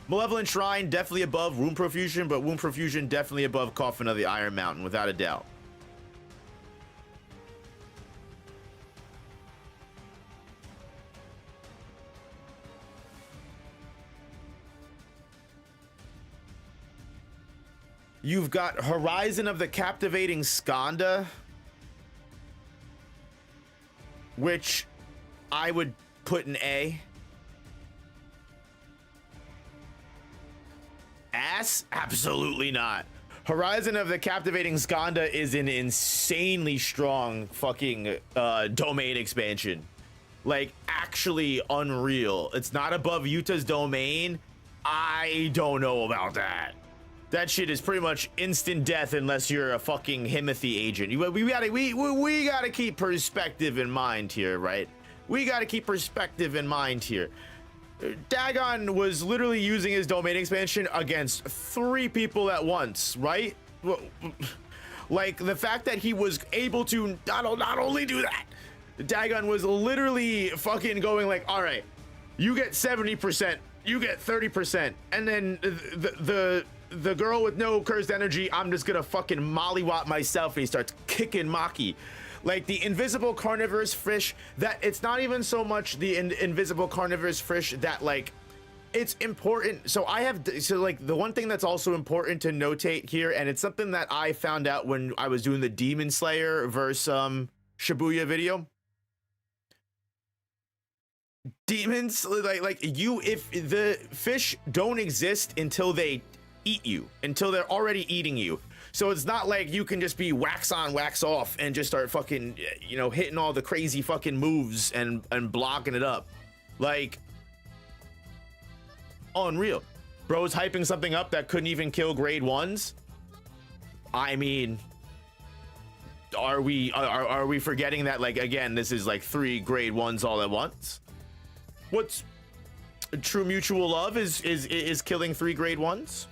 Malevolent Shrine definitely above Womb Profusion, but Womb Profusion definitely above Coffin of the Iron Mountain, without a doubt. You've got Horizon of the Captivating Skanda, which I would put in A. Ass? Absolutely not. Horizon of the Captivating Skanda is an insanely strong fucking domain expansion. Like, actually unreal. It's not above Yuta's domain. I don't know about that. That shit is pretty much instant death unless you're a fucking Himothy agent. We gotta keep perspective in mind here, right? We gotta keep perspective in mind here. Dagon was literally using his domain expansion against 3 people at once, right? Like, the fact that he was able to not only do that, Dagon was literally fucking going like, all right, you get 70%, you get 30%, and then the girl with no cursed energy, I'm just gonna fucking mollywop myself, and he starts kicking Maki. Like the invisible carnivorous fish, that it's not even so much the invisible carnivorous fish that like it's important. So like the one thing that's also important to notate here, and it's something that I found out when I was doing the Demon Slayer versus Shibuya video. Demons, like you, if the fish don't exist until they eat you, until they're already eating you. So it's not like you can just be wax on, wax off and just start fucking, you know, hitting all the crazy fucking moves and blocking it up. Like, unreal. Bro's hyping something up that couldn't even kill grade ones. I mean, are we forgetting that, like, again, this is like 3 grade ones all at once? What's true mutual love is killing 3 grade ones?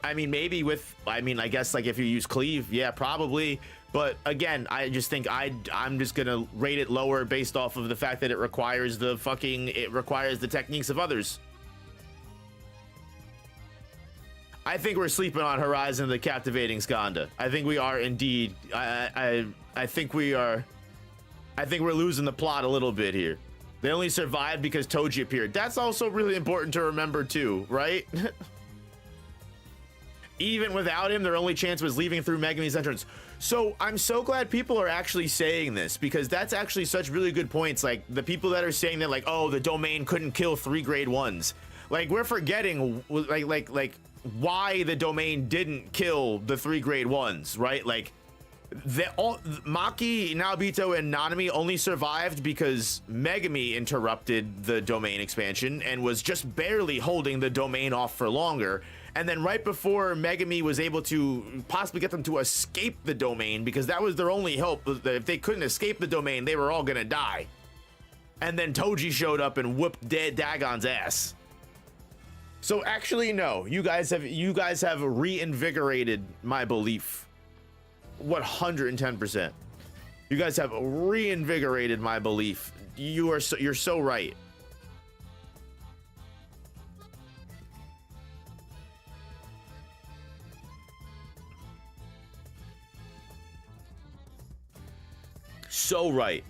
I mean, maybe with, I mean, I guess like if you use cleave, yeah, probably. But again, I just think I'm just gonna rate it lower based off of the fact that it requires the techniques of others. I think we're sleeping on Horizon of the Captivating Skanda. I think we are indeed. I think we're losing the plot a little bit here. They only survived because Toji appeared. That's also really important to remember too, right? Even without him, their only chance was leaving through Megumi's entrance. So I'm so glad people are actually saying this, because that's actually such really good points. Like the people that are saying that, like, oh, the domain couldn't kill 3 grade ones. Like, we're forgetting like why the domain didn't kill the 3 grade ones, right? Like, Maki, Naobito, and Nanami only survived because Megumi interrupted the domain expansion and was just barely holding the domain off for longer. And then right before Megumi was able to possibly get them to escape the domain, because that was their only hope, that if they couldn't escape the domain, they were all gonna die. And then Toji showed up and whooped Dagon's ass. So actually, no, you guys have reinvigorated my belief. 110%. You guys have reinvigorated my belief. You're so right. So right.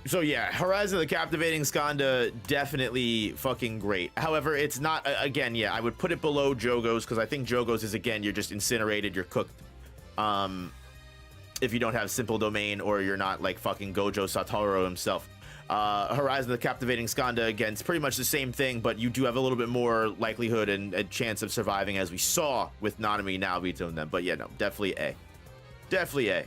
So yeah, Horizon of the Captivating Skanda, definitely fucking great. However, it's not, again, yeah, I would put it below Jogo's, because I think Jogo's is, again, you're just incinerated, you're cooked. If you don't have simple domain, or you're not like fucking Gojo Satoru himself. Horizon of the Captivating Skanda, again, it's pretty much the same thing, but you do have a little bit more likelihood and a chance of surviving, as we saw with Nanami, Naobito, and them. But yeah, no, definitely A. Definitely A.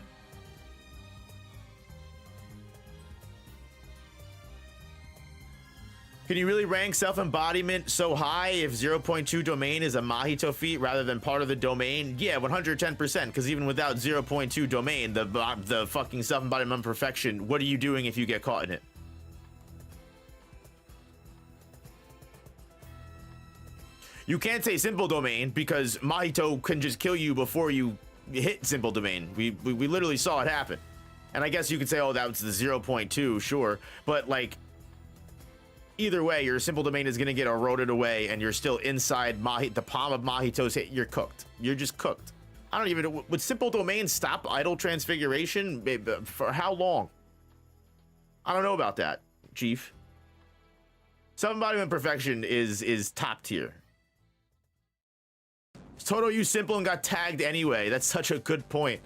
Can you really rank self-embodiment so high if 0.2 domain is a Mahito feat rather than part of the domain? Yeah, 110%, because even without 0.2 domain, the fucking self-embodiment perfection, what are you doing if you get caught in it? You can't say simple domain, because Mahito can just kill you before you hit simple domain. We literally saw it happen. And I guess you could say, oh, that was the 0.2, sure. But like, either way, your simple domain is going to get eroded away, and you're still inside the palm of Mahito's hit. You're cooked. You're just cooked. I don't even know. Would simple domain stop idle transfiguration? For how long? I don't know about that, Chief. Self-embodiment perfection is top tier. Toto used simple and got tagged anyway. That's such a good point.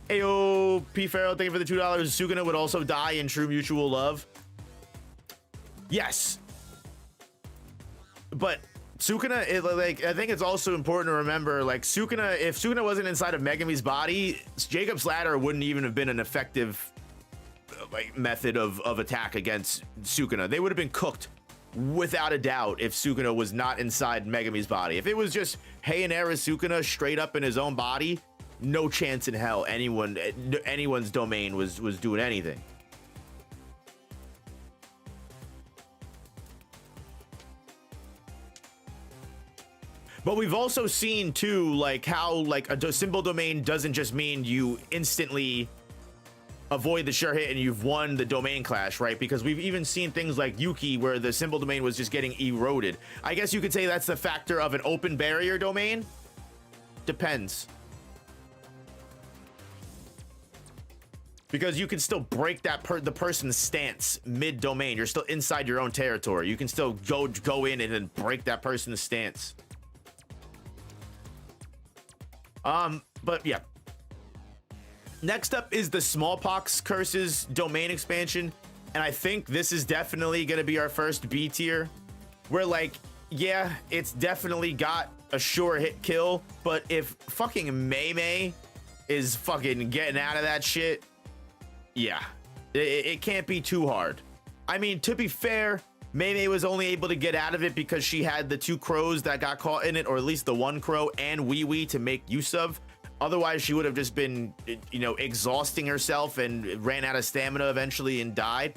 Ayo, P. Farrell, thank you for the $2. Sukuna would also die in true mutual love. Yes. But Sukuna, I think it's also important to remember, like, Sukuna, if Sukuna wasn't inside of Megumi's body, Jacob's Ladder wouldn't even have been an effective like method of attack against Sukuna. They would have been cooked without a doubt if Sukuna was not inside Megumi's body. If it was just Heianera Sukuna straight up in his own body, no chance in hell anyone's domain was doing anything. But we've also seen too, like, how like a simple domain doesn't just mean you instantly avoid the sure hit and you've won the domain clash, right? Because we've even seen things like Yuki where the simple domain was just getting eroded. I guess you could say that's the factor of an open barrier domain. Depends. Because you can still break that the person's stance mid-domain. You're still inside your own territory. You can still go in and then break that person's stance. But yeah. Next up is the Smallpox Curses domain expansion, and I think this is definitely going to be our first B tier, where like, yeah, it's definitely got a sure hit kill, but if fucking Mei is fucking getting out of that shit, yeah, it can't be too hard. I mean, to be fair, Mei was only able to get out of it because she had the 2 crows that got caught in it, or at least the 1 crow and Wee Wee to make use of. Otherwise, she would have just been, you know, exhausting herself and ran out of stamina eventually and died.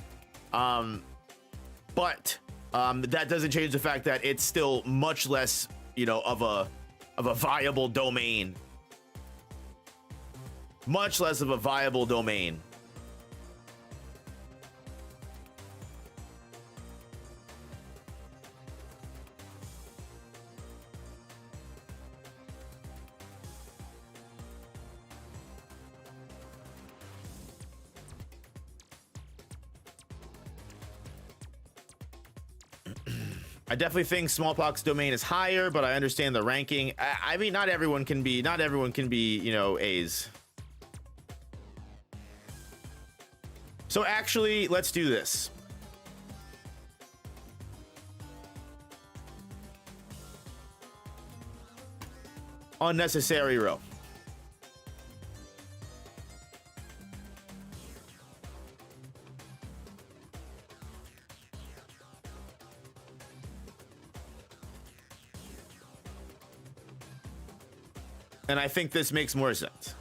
But that doesn't change the fact that it's still much less, you know, of a viable domain. Much less of a viable domain. I definitely think Smallpox domain is higher, but I understand the ranking. I mean, not everyone can be, you know, A's. So actually, let's do this. Unnecessary row. And I think this makes more sense.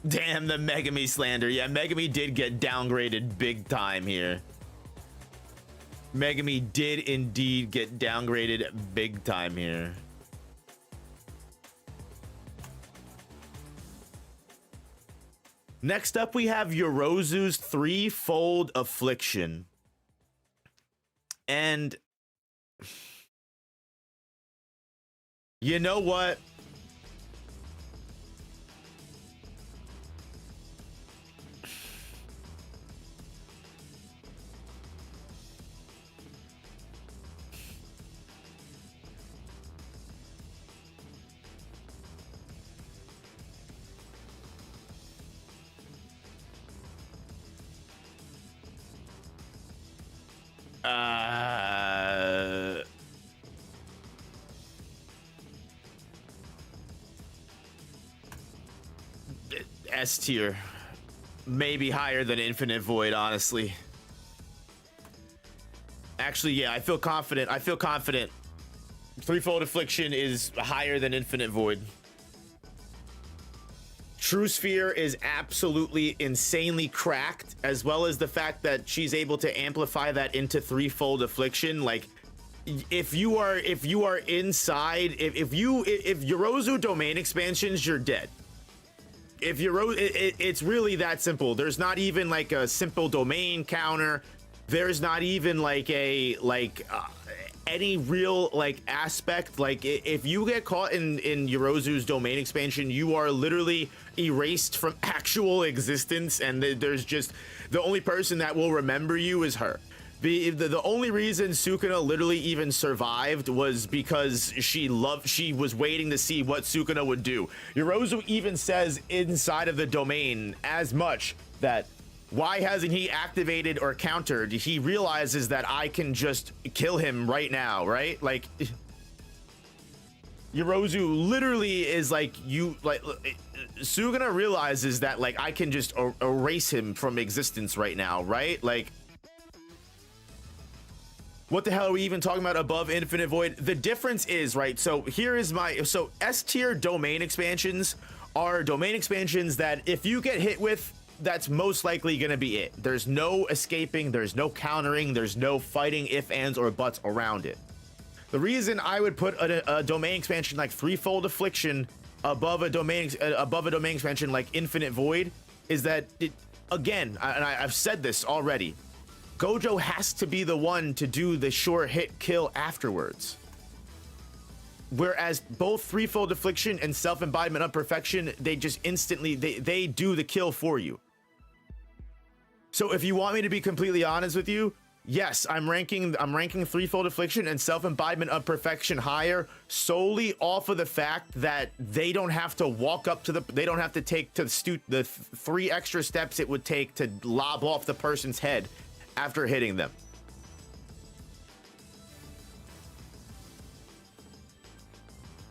Damn, the Megami slander. Yeah, Megami did get downgraded big time here. Megami did indeed get downgraded big time here. Next up, we have Yorozu's Threefold Affliction. And you know what? S tier, maybe higher than Infinite Void, honestly. Actually, yeah, I feel confident. Threefold Affliction is higher than Infinite Void. True Sphere is absolutely insanely cracked, as well as the fact that she's able to amplify that into Threefold Affliction. Like, if you are inside, if Yorozu domain expansions, you're dead. If it's really that simple. There's not even like a simple domain counter. There's not even like any real like aspect. Like, if you get caught in Yorozu's domain expansion, you are literally erased from actual existence, and there's just the only person that will remember you is her. The only reason Sukuna literally even survived was because she was waiting to see what Sukuna would do. Yorozu even says inside of the domain as much that, why hasn't he activated or countered? He realizes that I can just kill him right now, right? Like, Yorozu literally is like, Sukuna realizes that, like, I can just erase him from existence right now, right? Like, what the hell are we even talking about above Infinite Void? The difference is, right, so here is so S tier domain expansions are domain expansions that if you get hit with, that's most likely going to be it. There's no escaping, there's no countering, there's no fighting if, ands, or buts around it. The reason I would put a domain expansion like Threefold Affliction above a domain expansion like Infinite Void is that, again, I've said this already, Gojo has to be the one to do the sure hit kill afterwards. Whereas both Threefold Affliction and Self-Embodiment of Perfection, they just instantly, they do the kill for you. So if you want me to be completely honest with you, Yes, I'm ranking threefold affliction and self-embodiment of perfection higher solely off of the fact that they don't have to walk up to they don't have to take to the 3 extra steps it would take to lob off the person's head after hitting them.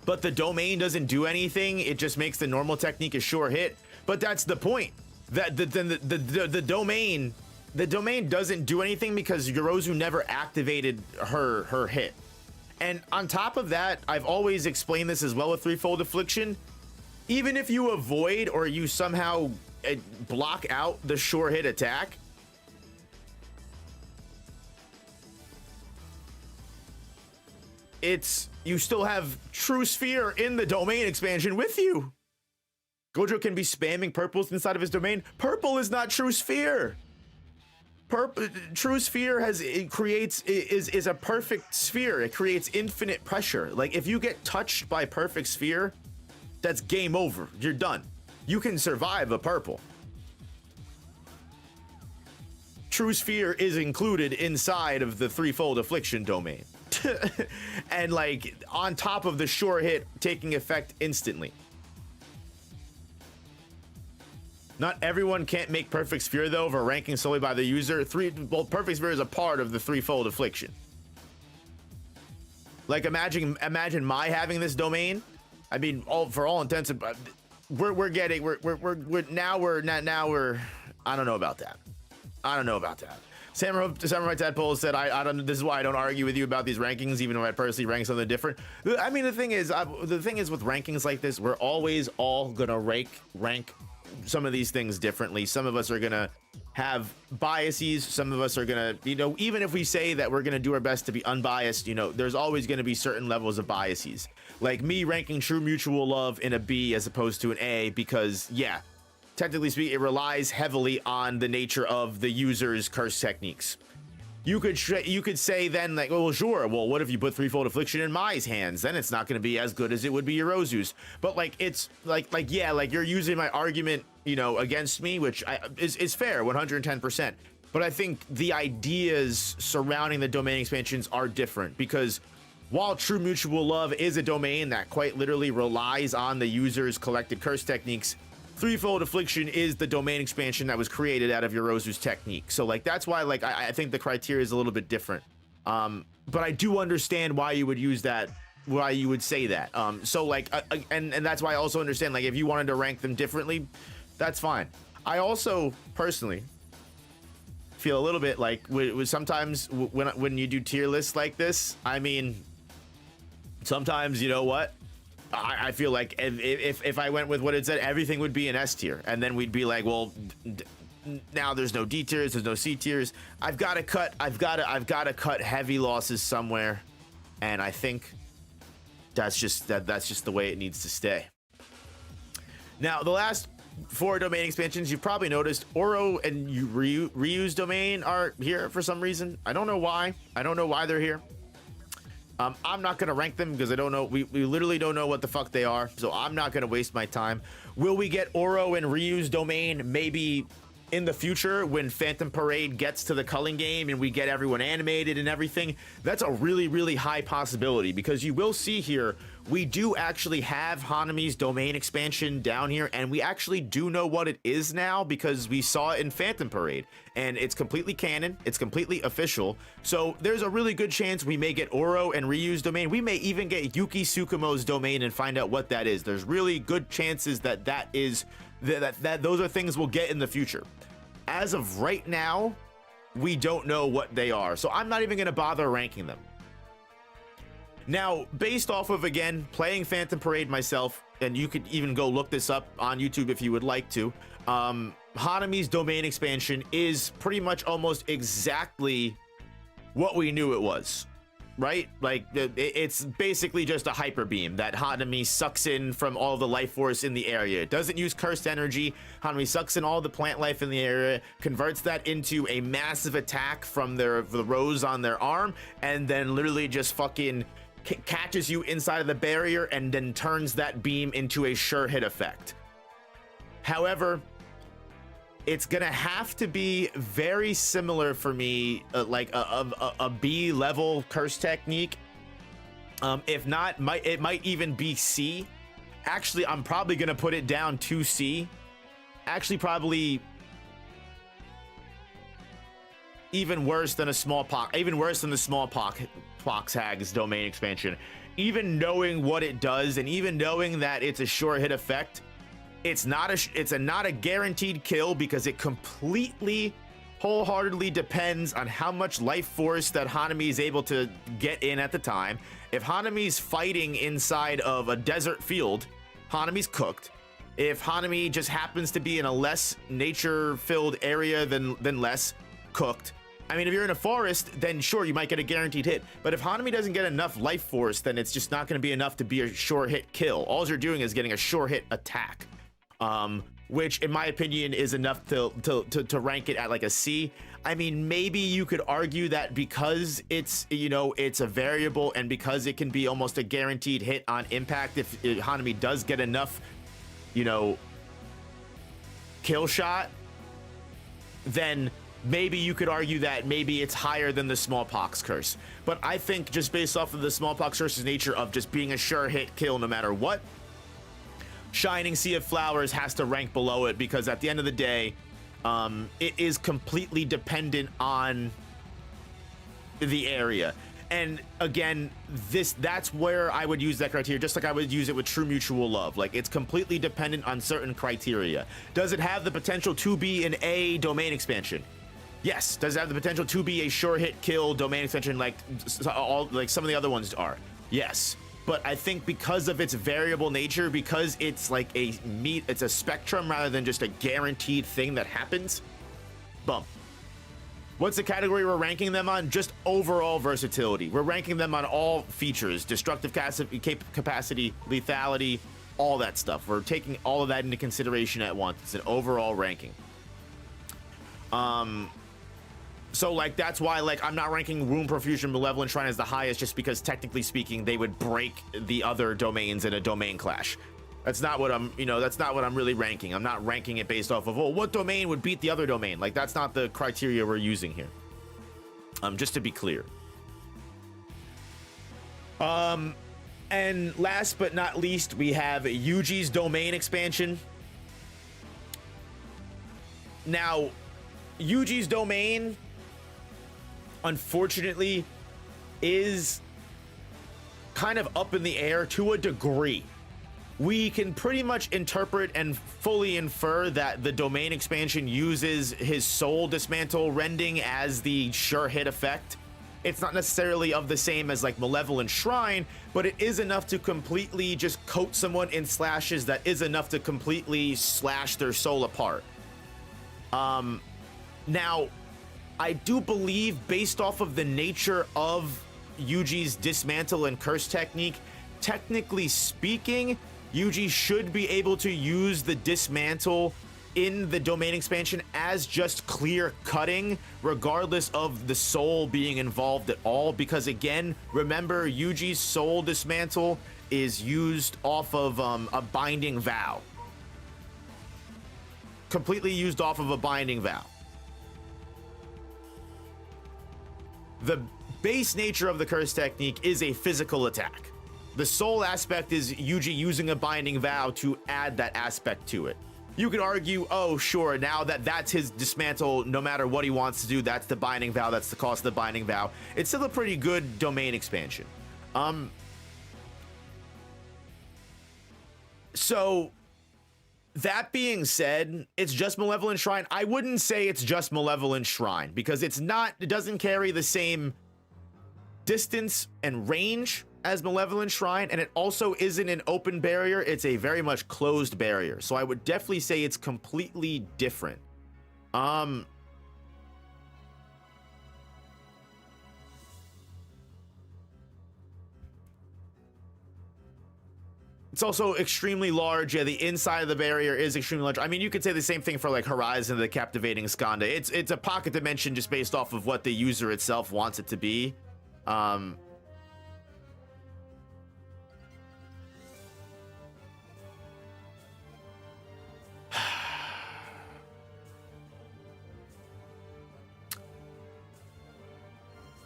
But the domain doesn't do anything. It just makes the normal technique a sure hit. But that's the point. That the domain doesn't do anything because Yorozu never activated her hit. And on top of that, I've always explained this as well with threefold affliction. Even if you avoid or you somehow block out the sure hit attack, you still have True Sphere in the domain expansion with you. Gojo can be spamming purples inside of his domain. Purple is not True Sphere. True Sphere is a perfect sphere. It creates infinite pressure. Like if you get touched by perfect sphere, that's game over. You're done. You can survive a purple. True Sphere is included inside of the threefold affliction domain. And like on top of the sure hit taking effect instantly. Not everyone can't make perfect sphere though for ranking solely by the user. Perfect sphere is a part of the threefold affliction. Like imagine my having this domain. I mean, for all intents and we're I don't know about that. Samurai Tadpole said, I don't. This is why I don't argue with you about these rankings, even though I personally rank something different. I mean, the thing is with rankings like this, we're always all gonna rank some of these things differently. Some of us are gonna have biases. Some of us are gonna, even if we say that we're gonna do our best to be unbiased, there's always gonna be certain levels of biases. Like me ranking True Mutual Love in a B as opposed to an A because, yeah, technically speaking, it relies heavily on the nature of the user's curse techniques. You could say then, like, well, sure, well, what if you put threefold affliction in Mai's hands? Then it's not going to be as good as it would be Yorozu's. But like, it's like yeah, like you're using my argument, against me, which is fair, 110%. But I think the ideas surrounding the domain expansions are different because while True Mutual Love is a domain that quite literally relies on the user's collected curse techniques, threefold affliction is the domain expansion that was created out of Yorozu's technique. So like that's why like I think the criteria is a little bit different. But I do understand why you would use that, why you would say that. So like and that's why I also understand like if you wanted to rank them differently, that's fine. I also personally feel a little bit like sometimes when you do tier lists like this, I mean, sometimes you know what? I feel like if I went with what it said, everything would be an S tier, and then we'd be like, well, now there's no D tiers, there's no C tiers. I've got to cut heavy losses somewhere, and I think that's just the way it needs to stay. Now, the last 4 domain expansions, you've probably noticed Oro and Ryu's domain are here for some reason. I don't know why. I don't know why they're here. I'm not going to rank them because I don't know. We literally don't know what the fuck they are. So I'm not going to waste my time. Will we get Oro and Ryu's domain maybe in the future when Phantom Parade gets to the culling game and we get everyone animated and everything? That's a really, really high possibility because you will see here, we do actually have Hanami's domain expansion down here, and we actually do know what it is now because we saw it in Phantom Parade, and it's completely canon, it's completely official. So there's a really good chance we may get Oro and Ryu's domain. We may even get Yuki Tsukumo's domain and find out what that is. There's really good chances that those are things we'll get in the future. As of right now, we don't know what they are, so I'm not even going to bother ranking them. Now, based off of, again, playing Phantom Parade myself, and you could even go look this up on YouTube if you would like to, Hanami's domain expansion is pretty much almost exactly what we knew it was, right? Like, it's basically just a hyper beam that Hanami sucks in from all the life force in the area. It doesn't use cursed energy. Hanami sucks in all the plant life in the area, converts that into a massive attack from the rose on their arm, and then literally just fucking catches you inside of the barrier and then turns that beam into a sure hit effect. However, it's gonna have to be very similar for me, like a B level curse technique. If not, it might even be C. Actually, I'm probably gonna put it down to C. Actually, probably even worse than a smallpox, even worse than the smallpox hag's domain expansion. Even knowing what it does, and even knowing that it's a sure hit effect, it's not a guaranteed kill, because it completely wholeheartedly depends on how much life force that Hanami is able to get in at the time. If Hanami's fighting inside of a desert field, Hanami's cooked. If Hanami just happens to be in a less nature-filled area than less, cooked. I mean, if you're in a forest, then sure, you might get a guaranteed hit. But if Hanami doesn't get enough life force, then it's just not going to be enough to be a sure hit kill. All you're doing is getting a sure hit attack. Which in my opinion is enough to rank it at like a C. I mean, maybe you could argue that because it's, you know, it's a variable, and because it can be almost a guaranteed hit on impact, if Hanami does get enough, you know, kill shot, then maybe you could argue that maybe it's higher than the smallpox curse. But I think just based off of the smallpox curse's nature of just being a sure hit kill no matter what, Shining Sea of Flowers has to rank below it, because at the end of the day, it is completely dependent on the area. And again, that's where I would use that criteria, just like I would use it with True Mutual Love. Like, it's completely dependent on certain criteria. Does it have the potential to be an A domain expansion? Yes. Does it have the potential to be a sure hit kill domain expansion like some of the other ones are? Yes. But I think because of its variable nature, because it's like it's a spectrum rather than just a guaranteed thing that happens, bump. What's the category we're ranking them on? Just overall versatility. We're ranking them on all features: destructive capacity, lethality, all that stuff. We're taking all of that into consideration at once. It's an overall ranking. So like, that's why, like, I'm not ranking Womb Profusion Malevolent Shrine as the highest, just because technically speaking they would break the other domains in a domain clash. That's not what I'm, you know, that's not what I'm really ranking. I'm not ranking it based off of, oh, what domain would beat the other domain. Like, that's not the criteria we're using here. Just to be clear. And last but not least, we have Yuji's domain expansion. Now, Yuji's domain, unfortunately, is kind of up in the air to a degree. We can pretty much interpret and fully infer that the domain expansion uses his soul dismantle rending as the sure hit effect. It's not necessarily of the same as like Malevolent Shrine, but it is enough to completely just coat someone in slashes that is enough to completely slash their soul apart. Now, I do believe, based off of the nature of Yuji's dismantle and curse technique, technically speaking, Yuji should be able to use the dismantle in the domain expansion as just clear cutting, regardless of the soul being involved at all. Because again, remember, Yuji's soul dismantle is used off of a binding vow. Completely used off of a binding vow. The base nature of the curse technique is a physical attack. The soul aspect is Yuji using a binding vow to add that aspect to it. You could argue, oh, sure, now that's his dismantle, no matter what he wants to do, that's the binding vow, that's the cost of the binding vow. It's still a pretty good domain expansion. So that being said, it's just Malevolent Shrine. I wouldn't say it's just Malevolent Shrine, because it doesn't carry the same distance and range as Malevolent Shrine, and it also isn't an open barrier. It's a very much closed barrier. So I would definitely say it's completely different. It's also extremely large. Yeah, the inside of the barrier is extremely large. I mean, you could say the same thing for like Horizon, the Captivating Skanda. It's a pocket dimension just based off of what the user itself wants it to be.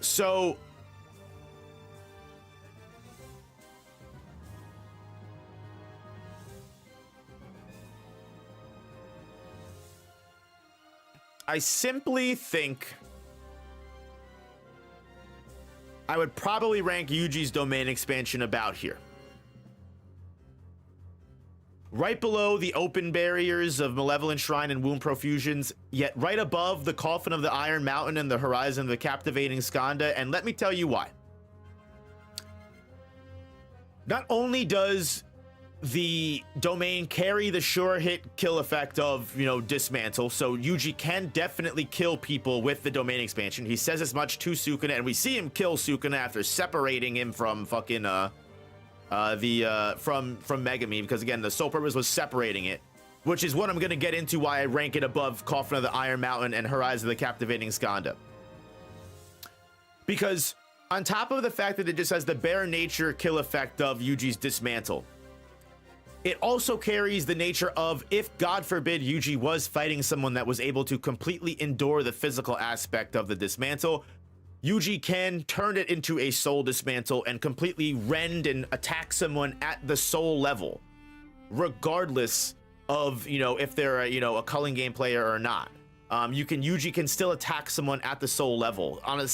So I simply think I would probably rank Yuji's domain expansion about here. Right below the open barriers of Malevolent Shrine and Womb Profusions, yet right above the Coffin of the Iron Mountain and the Horizon of the Captivating Skanda, and let me tell you why. Not only does the domain carry the sure hit kill effect of, you know, Dismantle, so Yuji can definitely kill people with the domain expansion. He says as much to Sukuna, and we see him kill Sukuna after separating him from fucking from Megami, because again, the sole purpose was separating it, which is what I'm going to get into why I rank it above Coffin of the Iron Mountain and Horizon of the Captivating Skanda. Because on top of the fact that it just has the bare nature kill effect of Yuji's Dismantle, it also carries the nature of, if God forbid Yuji was fighting someone that was able to completely endure the physical aspect of the Dismantle, Yuji can turn it into a soul dismantle and completely rend and attack someone at the soul level, regardless of, you know, if they're a, you know, a culling game player or not. Yuji can still attack someone at the soul level on a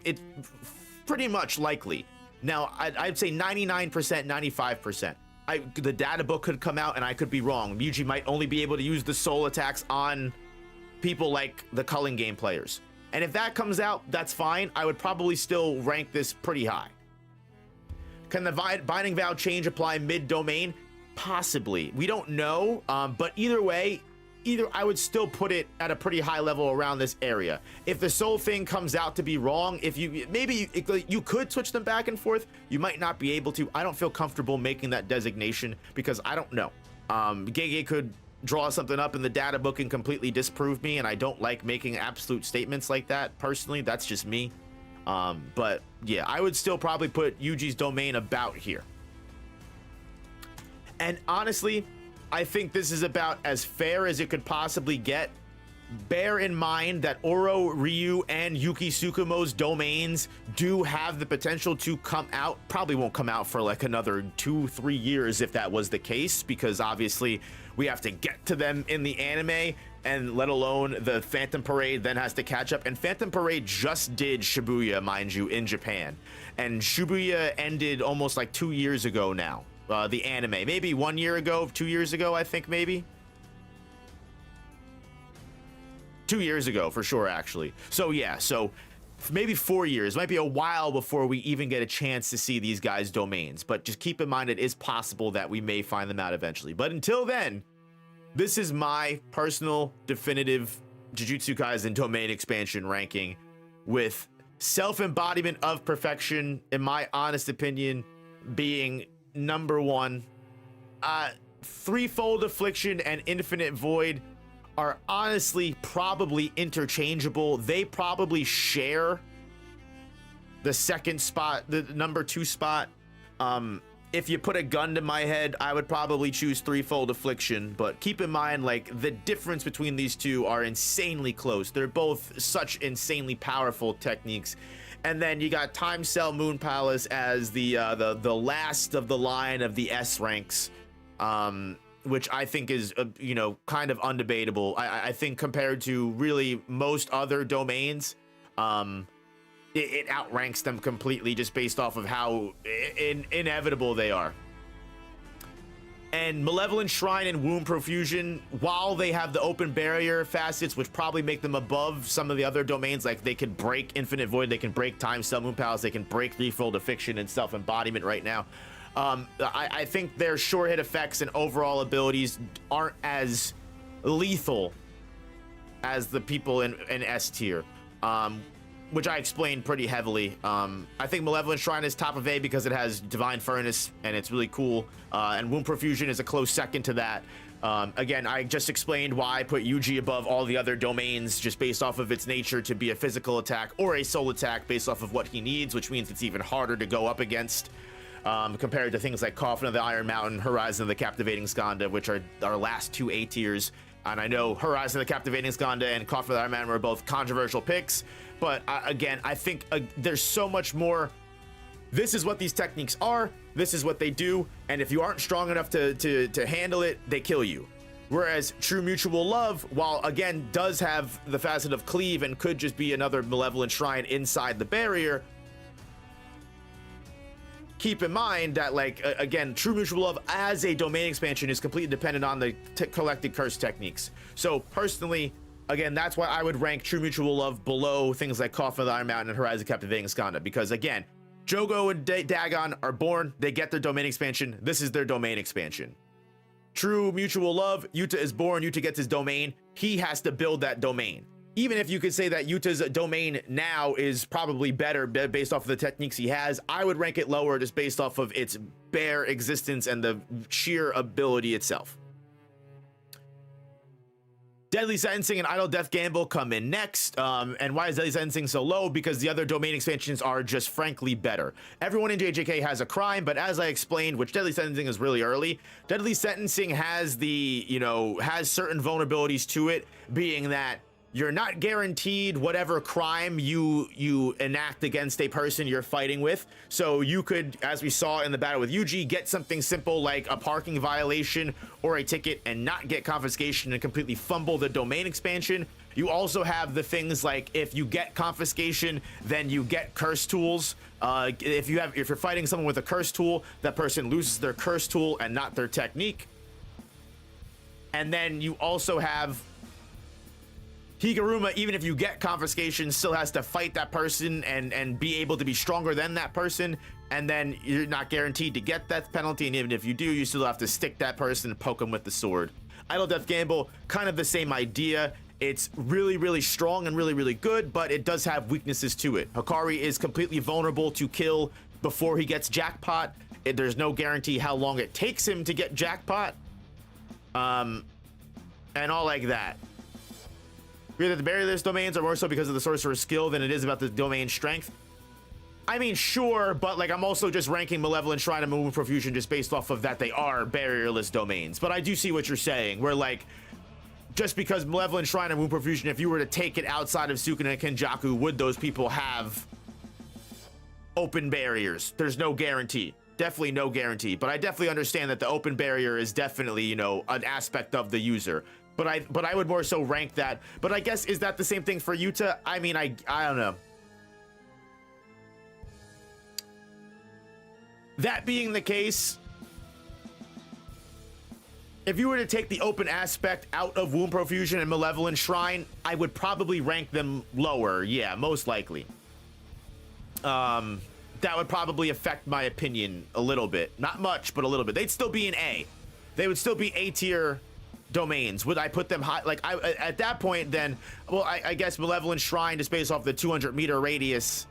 it's pretty much likely. Now, I'd say 99%, 95%. The data book could come out and I could be wrong. Yuji might only be able to use the soul attacks on people like the culling game players. And if that comes out, that's fine. I would probably still rank this pretty high. Can the Binding Vow change apply mid-domain? Possibly. We don't know, but either way, I would still put it at a pretty high level around this area. If the soul thing comes out to be wrong, if you maybe you could switch them back and forth, you might not be able to. I don't feel comfortable making that designation because I don't know. Gege could draw something up in the data book and completely disprove me, and I don't like making absolute statements like that personally. That's just me. But yeah, I would still probably put Yuji's domain about here. And honestly, I think this is about as fair as it could possibly get. Bear in mind that Oro, Ryu, and Yuki Tsukumo's domains do have the potential to come out. Probably won't come out for like another 2-3 years if that was the case, because obviously we have to get to them in the anime, and let alone the Phantom Parade then has to catch up. And Phantom Parade just did Shibuya, mind you, in Japan. And Shibuya ended almost like 2 years ago now. The anime, maybe 1 year ago, 2 years ago, I think maybe 2 years ago for sure, actually. So yeah, so maybe 4 years, might be a while before we even get a chance to see these guys' domains, but just keep in mind it is possible that we may find them out eventually. But until then, this is my personal definitive Jujutsu Kaisen domain expansion ranking, with self-embodiment of perfection, in my honest opinion, being number one. Threefold Affliction and Infinite Void are honestly probably interchangeable. They probably share the second spot, the number 2 spot. If you put a gun to my head, I would probably choose Threefold Affliction, but keep in mind, like, the difference between these two are insanely close. They're both such insanely powerful techniques. And then you got Time Cell Moon Palace as the last of the line of the S ranks, which I think is, you know, kind of undebatable. I think compared to really most other domains, it outranks them completely just based off of how inevitable they are. And Malevolent Shrine and Womb Profusion, while they have the open barrier facets, which probably make them above some of the other domains, like they can break Infinite Void, they can break Time Cell Moon Palace, they can break Threefold Affliction and Self-Embodiment right now. I think their sure hit effects and overall abilities aren't as lethal as the people in S tier, which I explained pretty heavily. I think Malevolent Shrine is top of A because it has Divine Furnace and it's really cool. And Womb Profusion is a close second to that. Again, I just explained why I put Yuji above all the other domains just based off of its nature to be a physical attack or a soul attack based off of what he needs, which means it's even harder to go up against compared to things like Coffin of the Iron Mountain, Horizon of the Captivating Skanda, which are our last 2 A tiers. And I know Horizon of the Captivating Skanda and Coffin of the Iron Mountain were both controversial picks, But again, I think there's so much more. This is what these techniques are. This is what they do. And if you aren't strong enough to handle it, they kill you. Whereas True Mutual Love, while again does have the facet of cleave and could just be another Malevolent Shrine inside the barrier, keep in mind that, like, again, True Mutual Love as a domain expansion is completely dependent on the collected curse techniques. So personally, again, that's why I would rank True Mutual Love below things like Coffin of the Iron Mountain and Horizon Captivating Skanda, because again, Jogo and Dagon are born, they get their domain expansion. This is their domain expansion. True Mutual Love, Yuta is born, Yuta gets his domain. He has to build that domain. Even if you could say that Yuta's domain now is probably better based off of the techniques he has, I would rank it lower just based off of its bare existence and the sheer ability itself. Deadly Sentencing and Idle Death Gamble come in next. And why is Deadly Sentencing so low? Because the other domain expansions are just frankly better. Everyone in JJK has a crime, but as I explained, which Deadly Sentencing is really early, Deadly Sentencing has the, has certain vulnerabilities to it, being that you're not guaranteed whatever crime you enact against a person you're fighting with. So you could, as we saw in the battle with Yuji, get something simple like a parking violation or a ticket and not get confiscation and completely fumble the domain expansion. You also have the things like, if you get confiscation, then you get curse tools. If you're fighting someone with a curse tool, that person loses their curse tool and not their technique. And then you also have Higuruma, even if you get confiscation, still has to fight that person and be able to be stronger than that person, and then you're not guaranteed to get that penalty, and even if you do, you still have to stick that person and poke them with the sword. Idle Death Gamble, kind of the same idea. It's really, really strong and really, really good, but it does have weaknesses to it. Hikari is completely vulnerable to kill before he gets jackpot. There's no guarantee how long it takes him to get jackpot, and all like that. Agree that the barrierless domains are more so because of the sorcerer's skill than it is about the domain strength. I mean, sure, but like I'm also just ranking Malevolent Shrine and Movement Profusion just based off of that they are barrierless domains. But I do see what you're saying, where like, just because Malevolent Shrine and Movement Profusion, if you were to take it outside of Sukuna and Kenjaku, would those people have open barriers? There's no guarantee. Definitely no guarantee. But I definitely understand that the open barrier is definitely, an aspect of the user. But I would more so rank that. But I guess, is that the same thing for Yuta? I mean, I don't know. That being the case, if you were to take the open aspect out of Womb Profusion and Malevolent Shrine, I would probably rank them lower. Yeah, most likely. That would probably affect my opinion a little bit. Not much, but a little bit. They'd still be an A. They would still be A tier domains. Would I put them high? Like, at that point, then, well, I guess Malevolent Shrine, just based off the 200-meter radius,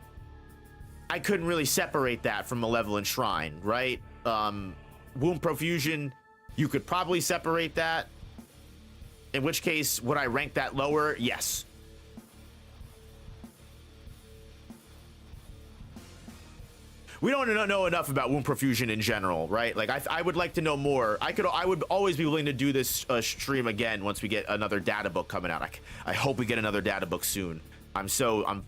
I couldn't really separate that from Malevolent Shrine, right? Womb Profusion, you could probably separate that. In which case, would I rank that lower? Yes. We don't know enough about Womb Profusion in general, right? Like, I would like to know more. I would always be willing to do this stream again once we get another data book coming out. I hope we get another data book soon. I'm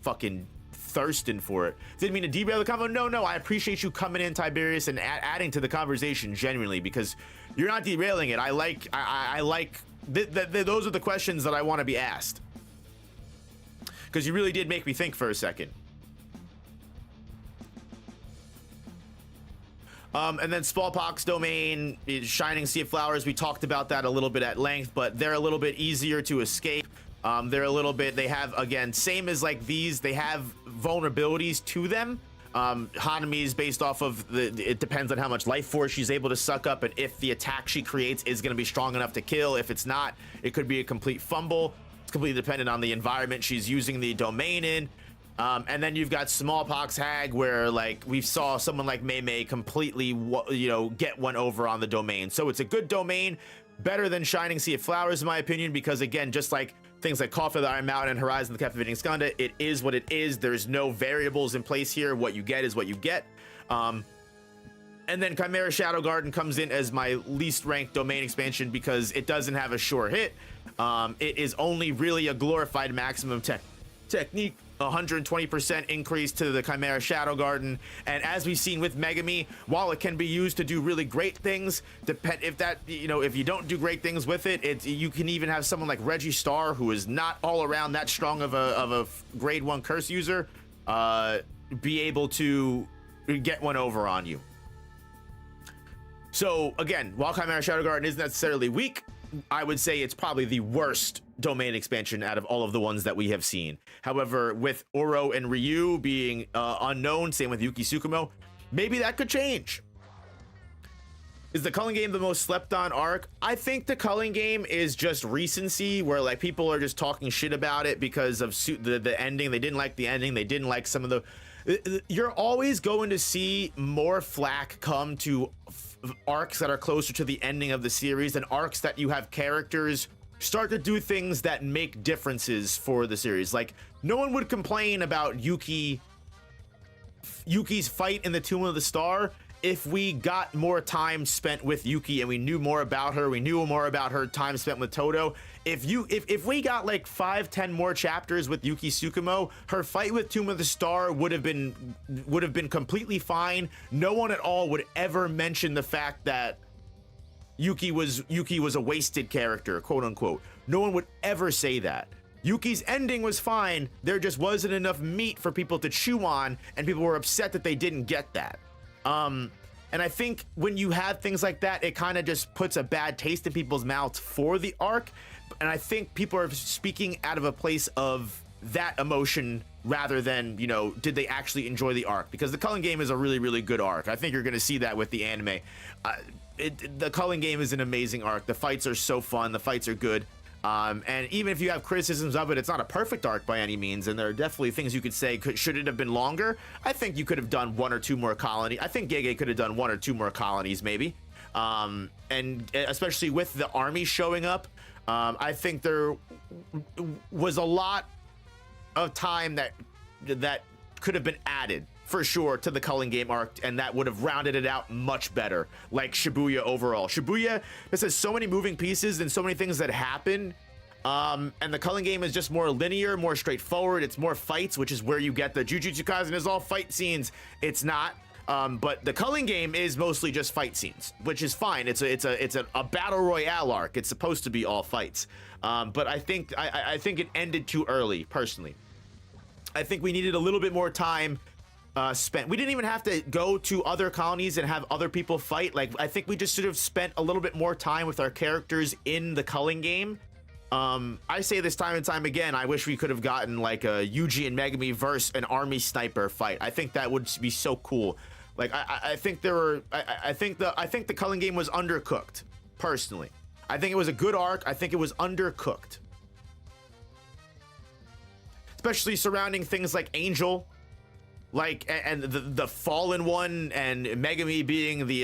fucking thirsting for it. Didn't mean to derail the convo. No, I appreciate you coming in, Tiberius, and adding to the conversation genuinely, because you're not derailing it. I like those are the questions that I want to be asked, because you really did make me think for a second. And then Smallpox domain is Shining Sea of Flowers. We talked about that a little bit at length, but they're a little bit easier to escape. They have, again, same as like these, they have vulnerabilities to them. Hanami is based off of it depends on how much life force she's able to suck up, and if the attack she creates is going to be strong enough to kill. If it's not, it could be a complete fumble. It's completely dependent on the environment she's using the domain in. And then you've got Smallpox Hag, where like we saw someone like Mei completely, get one over on the domain. So it's a good domain, better than Shining Sea of Flowers in my opinion, because again, just like things like Coffin of the Iron Mountain and Horizon the Captivating Skanda, it is what it is. There's no variables in place here. What you get is what you get. And then Chimera Shadow Garden comes in as my least ranked domain expansion because it doesn't have a sure hit. It is only really a glorified maximum technique. 120% increase to the Chimera Shadow Garden, and as we've seen with Megami, while it can be used to do really great things, if you don't do great things with it, you can even have someone like Reggie Starr, who is not all around that strong of a grade 1 curse user, be able to get one over on you. So again, while Chimera Shadow Garden isn't necessarily weak, I would say it's probably the worst domain expansion out of all of the ones that we have seen. However, with Oro and Ryu being unknown, same with Yuki Tsukumo, maybe that could change. Is the Culling Game the most slept on arc? I think the Culling Game is just recency, where like people are just talking shit about it because of the ending. They didn't like the ending. They didn't like some of the... You're always going to see more flack come to arcs that are closer to the ending of the series than arcs that you have characters start to do things that make differences for the series. Like, no one would complain about Yuki's fight in the Tomb of the Star if we got more time spent with Yuki and we knew more about her. We knew more about her time spent with Todo. If we got like 5-10 more chapters with Yuki Tsukumo, her fight with Tomb of the Star would have been completely fine. No one at all would ever mention the fact that Yuki was a wasted character, quote unquote. No one would ever say that. Yuki's ending was fine. There just wasn't enough meat for people to chew on, and people were upset that they didn't get that. And I think when you have things like that, it kind of just puts a bad taste in people's mouths for the arc. And I think people are speaking out of a place of that emotion rather than, did they actually enjoy the arc? Because the Culling Game is a really, really good arc. I think you're going to see that with the anime. The Culling Game is an amazing arc. The fights are so fun. The fights are good. And even if you have criticisms of it, it's not a perfect arc by any means, and there are definitely things you could say, should it have been longer? I think you could have done 1 or 2 more colonies. I think Gege could have done 1 or 2 more colonies, maybe. And especially with the army showing up, I think there was a lot of time that could have been added, for sure, to the Culling Game arc, and that would have rounded it out much better, like Shibuya overall. Shibuya, this has so many moving pieces and so many things that happen, and the Culling Game is just more linear, more straightforward. It's more fights, which is where you get the Jujutsu Kaisen is all fight scenes. It's not, but the Culling Game is mostly just fight scenes, which is fine. It's a battle royale arc. It's supposed to be all fights, but I think it ended too early, personally. I think we needed a little bit more time spent. We didn't even have to go to other colonies and have other people fight. Like, I think we just sort of spent a little bit more time with our characters in the Culling Game. I say this time and time again, I wish we could have gotten like a Yuji and Megami versus an army sniper fight. I think that would be so cool. Like, I think the Culling Game was undercooked, personally. I think it was a good arc. I think it was undercooked, especially surrounding things like Angel, like, and the fallen one, and Megami being the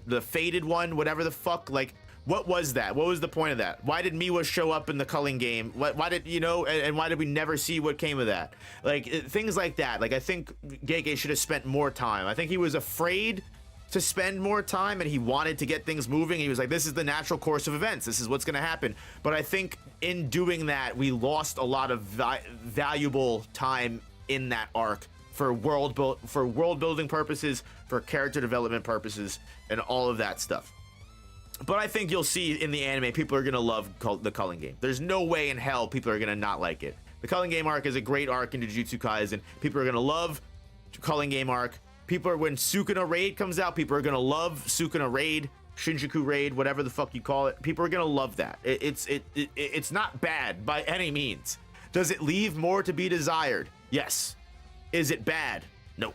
the fated one, whatever the fuck. Like, what was that? What was the point of that? Why did Miwa show up in the Culling Game? Why did, and why did we never see what came of that? Like, things like that. Like, I think Gege should have spent more time. I think he was afraid to spend more time, and he wanted to get things moving. He was like, this is the natural course of events. This is what's going to happen. But I think in doing that, we lost a lot of valuable time in that arc for world building purposes, for character development purposes, and all of that stuff. But I think you'll see in the anime, people are going to love the Culling Game. There's no way in hell people are going to not like it. The Culling Game arc is a great arc in Jujutsu Kaisen. People are going to love Culling Game arc. When Sukuna Raid comes out, people are going to love Sukuna Raid, Shinjuku Raid, whatever the fuck you call it. People are going to love that. It's not bad by any means. Does it leave more to be desired? Yes. Is it bad? No.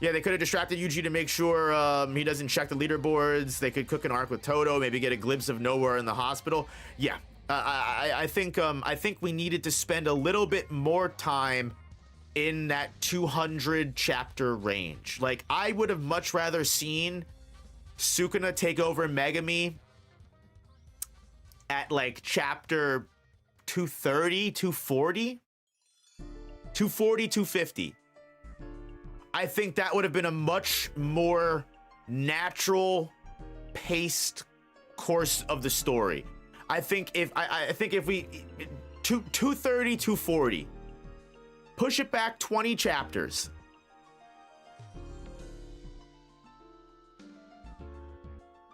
Yeah, they could have distracted Yuji to make sure he doesn't check the leaderboards. They could cook an arc with Todo, maybe get a glimpse of Nowhere in the hospital. Yeah, I think we needed to spend a little bit more time in that 200 chapter range. Like, I would have much rather seen Sukuna take over Megami at like chapter 230, 240, 250. I think that would have been a much more natural paced course of the story. I think if we 230, 240, push it back 20 chapters.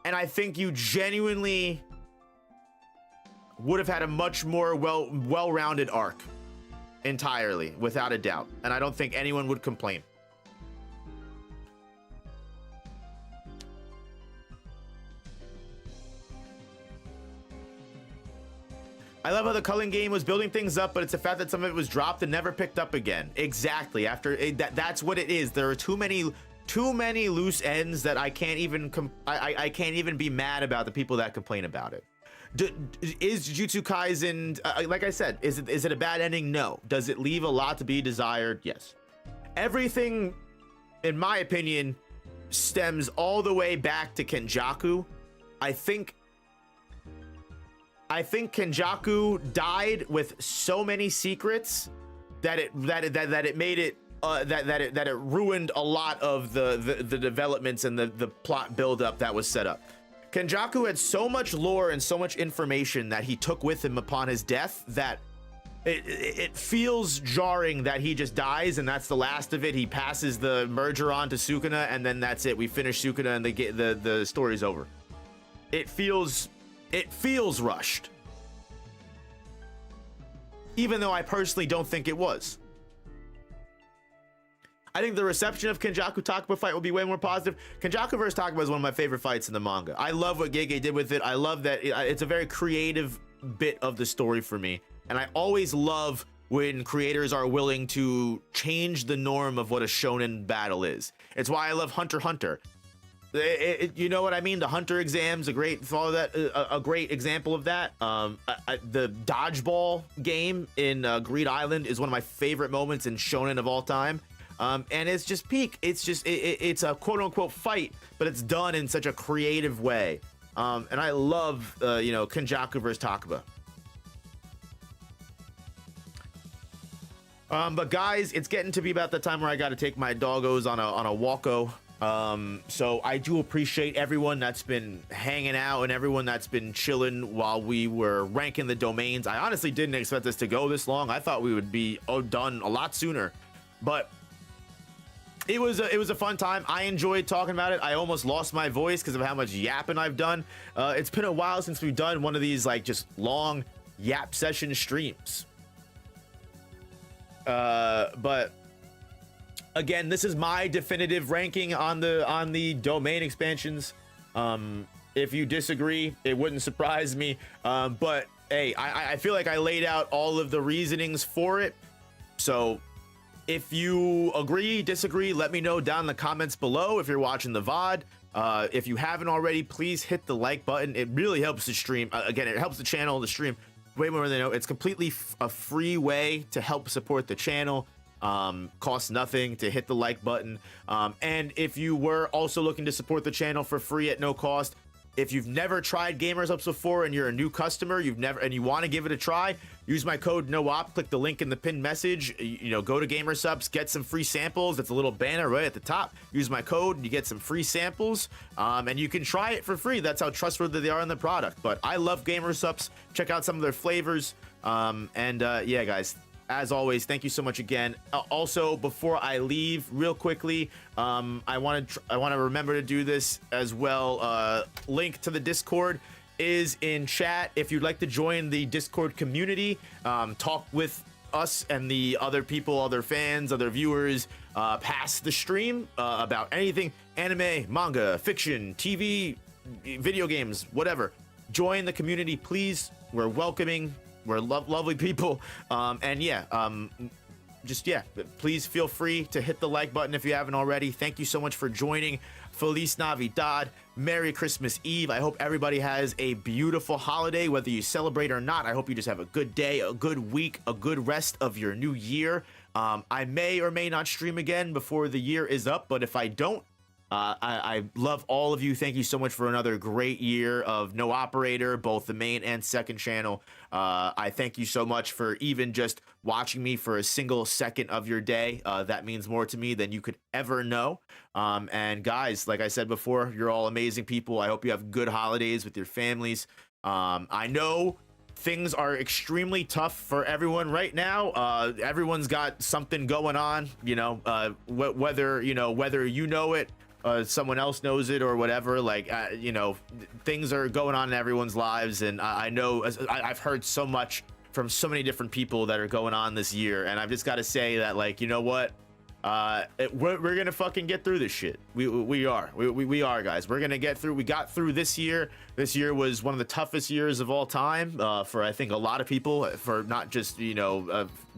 And I think you genuinely would have had a much more well-rounded arc entirely, without a doubt. And I don't think anyone would complain. I love how the culling game was building things up, but it's the fact that some of it was dropped and never picked up again. Exactly. After it, that's what it is. There are too many loose ends that I can't even I can't even be mad about the people that complain about it. Is Jujutsu Kaisen, like I said, is it a bad ending? No. Does it leave a lot to be desired? Yes. Everything, in my opinion, stems all the way back to Kenjaku. I think Kenjaku died with so many secrets that it made it that it ruined a lot of the developments and the plot buildup that was set up. Kenjaku had so much lore and so much information that he took with him upon his death that it feels jarring that he just dies and that's the last of it. He passes the merger on to Sukuna and then that's it. We finish Sukuna and the story's over. It feels rushed. Even though I personally don't think it was. I think the reception of Kenjaku Takaba fight will be way more positive. Kenjaku vs. Takaba is one of my favorite fights in the manga. I love what Gege did with it. I love that it's a very creative bit of the story for me. And I always love when creators are willing to change the norm of what a shonen battle is. It's why I love Hunter x Hunter. You know what I mean? The Hunter exam's a great example of that. The dodgeball game in Greed Island is one of my favorite moments in shonen of all time. And it's just peak. It's a quote unquote fight, but it's done in such a creative way. And I love Kenjaku vs. Takaba. But guys, it's getting to be about the time where I got to take my doggos on a walko. So I do appreciate everyone that's been hanging out and everyone that's been chilling while we were ranking the domains. I honestly didn't expect this to go this long. I thought we would be done a lot sooner, but it was a fun time. I enjoyed talking about it. I almost lost my voice because of how much yapping I've done. It's been a while since we've done one of these like just long yap session streams. But again, this is my definitive ranking on the domain expansions. If you disagree, it wouldn't surprise me. But hey, I feel like I laid out all of the reasonings for it. So if you agree, disagree, let me know down in the comments below if you're watching the VOD. If you haven't already, please hit the like button. It really helps the stream. Again, it helps the channel, the stream way more than they know. It's completely a free way to help support the channel. Costs nothing to hit the like button. And if you were also looking to support the channel for free at no cost, if you've never tried Gamers Ups before and you're a new customer, you want to give it a try, use my code NOOP, click the link in the pinned message, go to Gamers Ups, get some free samples. That's a little banner right at the top. Use my code and you get some free samples, and you can try it for free. That's how trustworthy they are in the product. But I love Gamers Ups. Check out some of their flavors. Yeah, guys, as always, thank you so much again. Also, before I leave, real quickly, I want to remember to do this as well. Link to the Discord is in chat. If you'd like to join the Discord community, talk with us and the other people, other fans, other viewers, past the stream about anything anime, manga, fiction, TV, video games, whatever. Join the community, please. We're welcoming. We're lovely people. Please feel free to hit the like button if you haven't already. Thank you so much for joining. Feliz Navidad. Merry Christmas Eve. I hope everybody has a beautiful holiday, whether you celebrate or not. I hope you just have a good day, a good week, a good rest of your new year. I may or may not stream again before the year is up, but if I don't, I love all of you. Thank you so much for another great year of No Operator, both the main and second channel. I thank you so much for even just watching me for a single second of your day. That means more to me than you could ever know. And guys, like I said before, you're all amazing people. I hope you have good holidays with your families. I know things are extremely tough for everyone right now. Everyone's got something going on, whether you know it, someone else knows it or whatever. Like, things are going on in everyone's lives, and I know I've heard so much from so many different people that are going on this year, and I've just got to say that, like, you know what, we're gonna fucking get through this shit. We are, guys. We're gonna get through. We got through this year. This year was one of the toughest years of all time, for I think a lot of people, for not just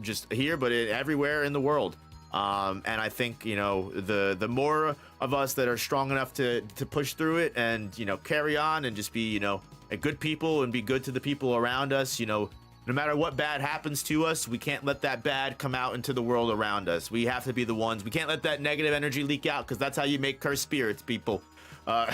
just here, but everywhere in the world. And I think the more of us that are strong enough to push through it and carry on and just be a good people and be good to the people around us. No matter what bad happens to us, we can't let that bad come out into the world around us. We have to be the ones. We can't let that negative energy leak out, because that's how you make cursed spirits, people. But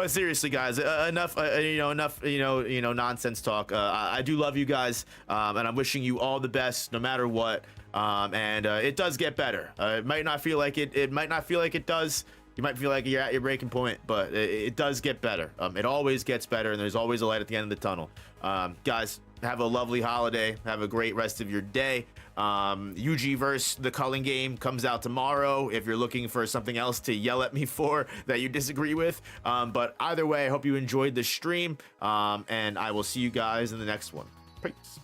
seriously, guys, enough nonsense talk. I do love you guys, and I'm wishing you all the best, no matter what. And it does get better. It might not feel like it. It might not feel like it does. You might feel like you're at your breaking point, but it does get better. It always gets better, and there's always a light at the end of the tunnel. Guys, have a lovely holiday. Have a great rest of your day. UG the culling game comes out tomorrow if you're looking for something else to yell at me for that you disagree with. But either way, I hope you enjoyed the stream, and I will see you guys in the next one. Peace.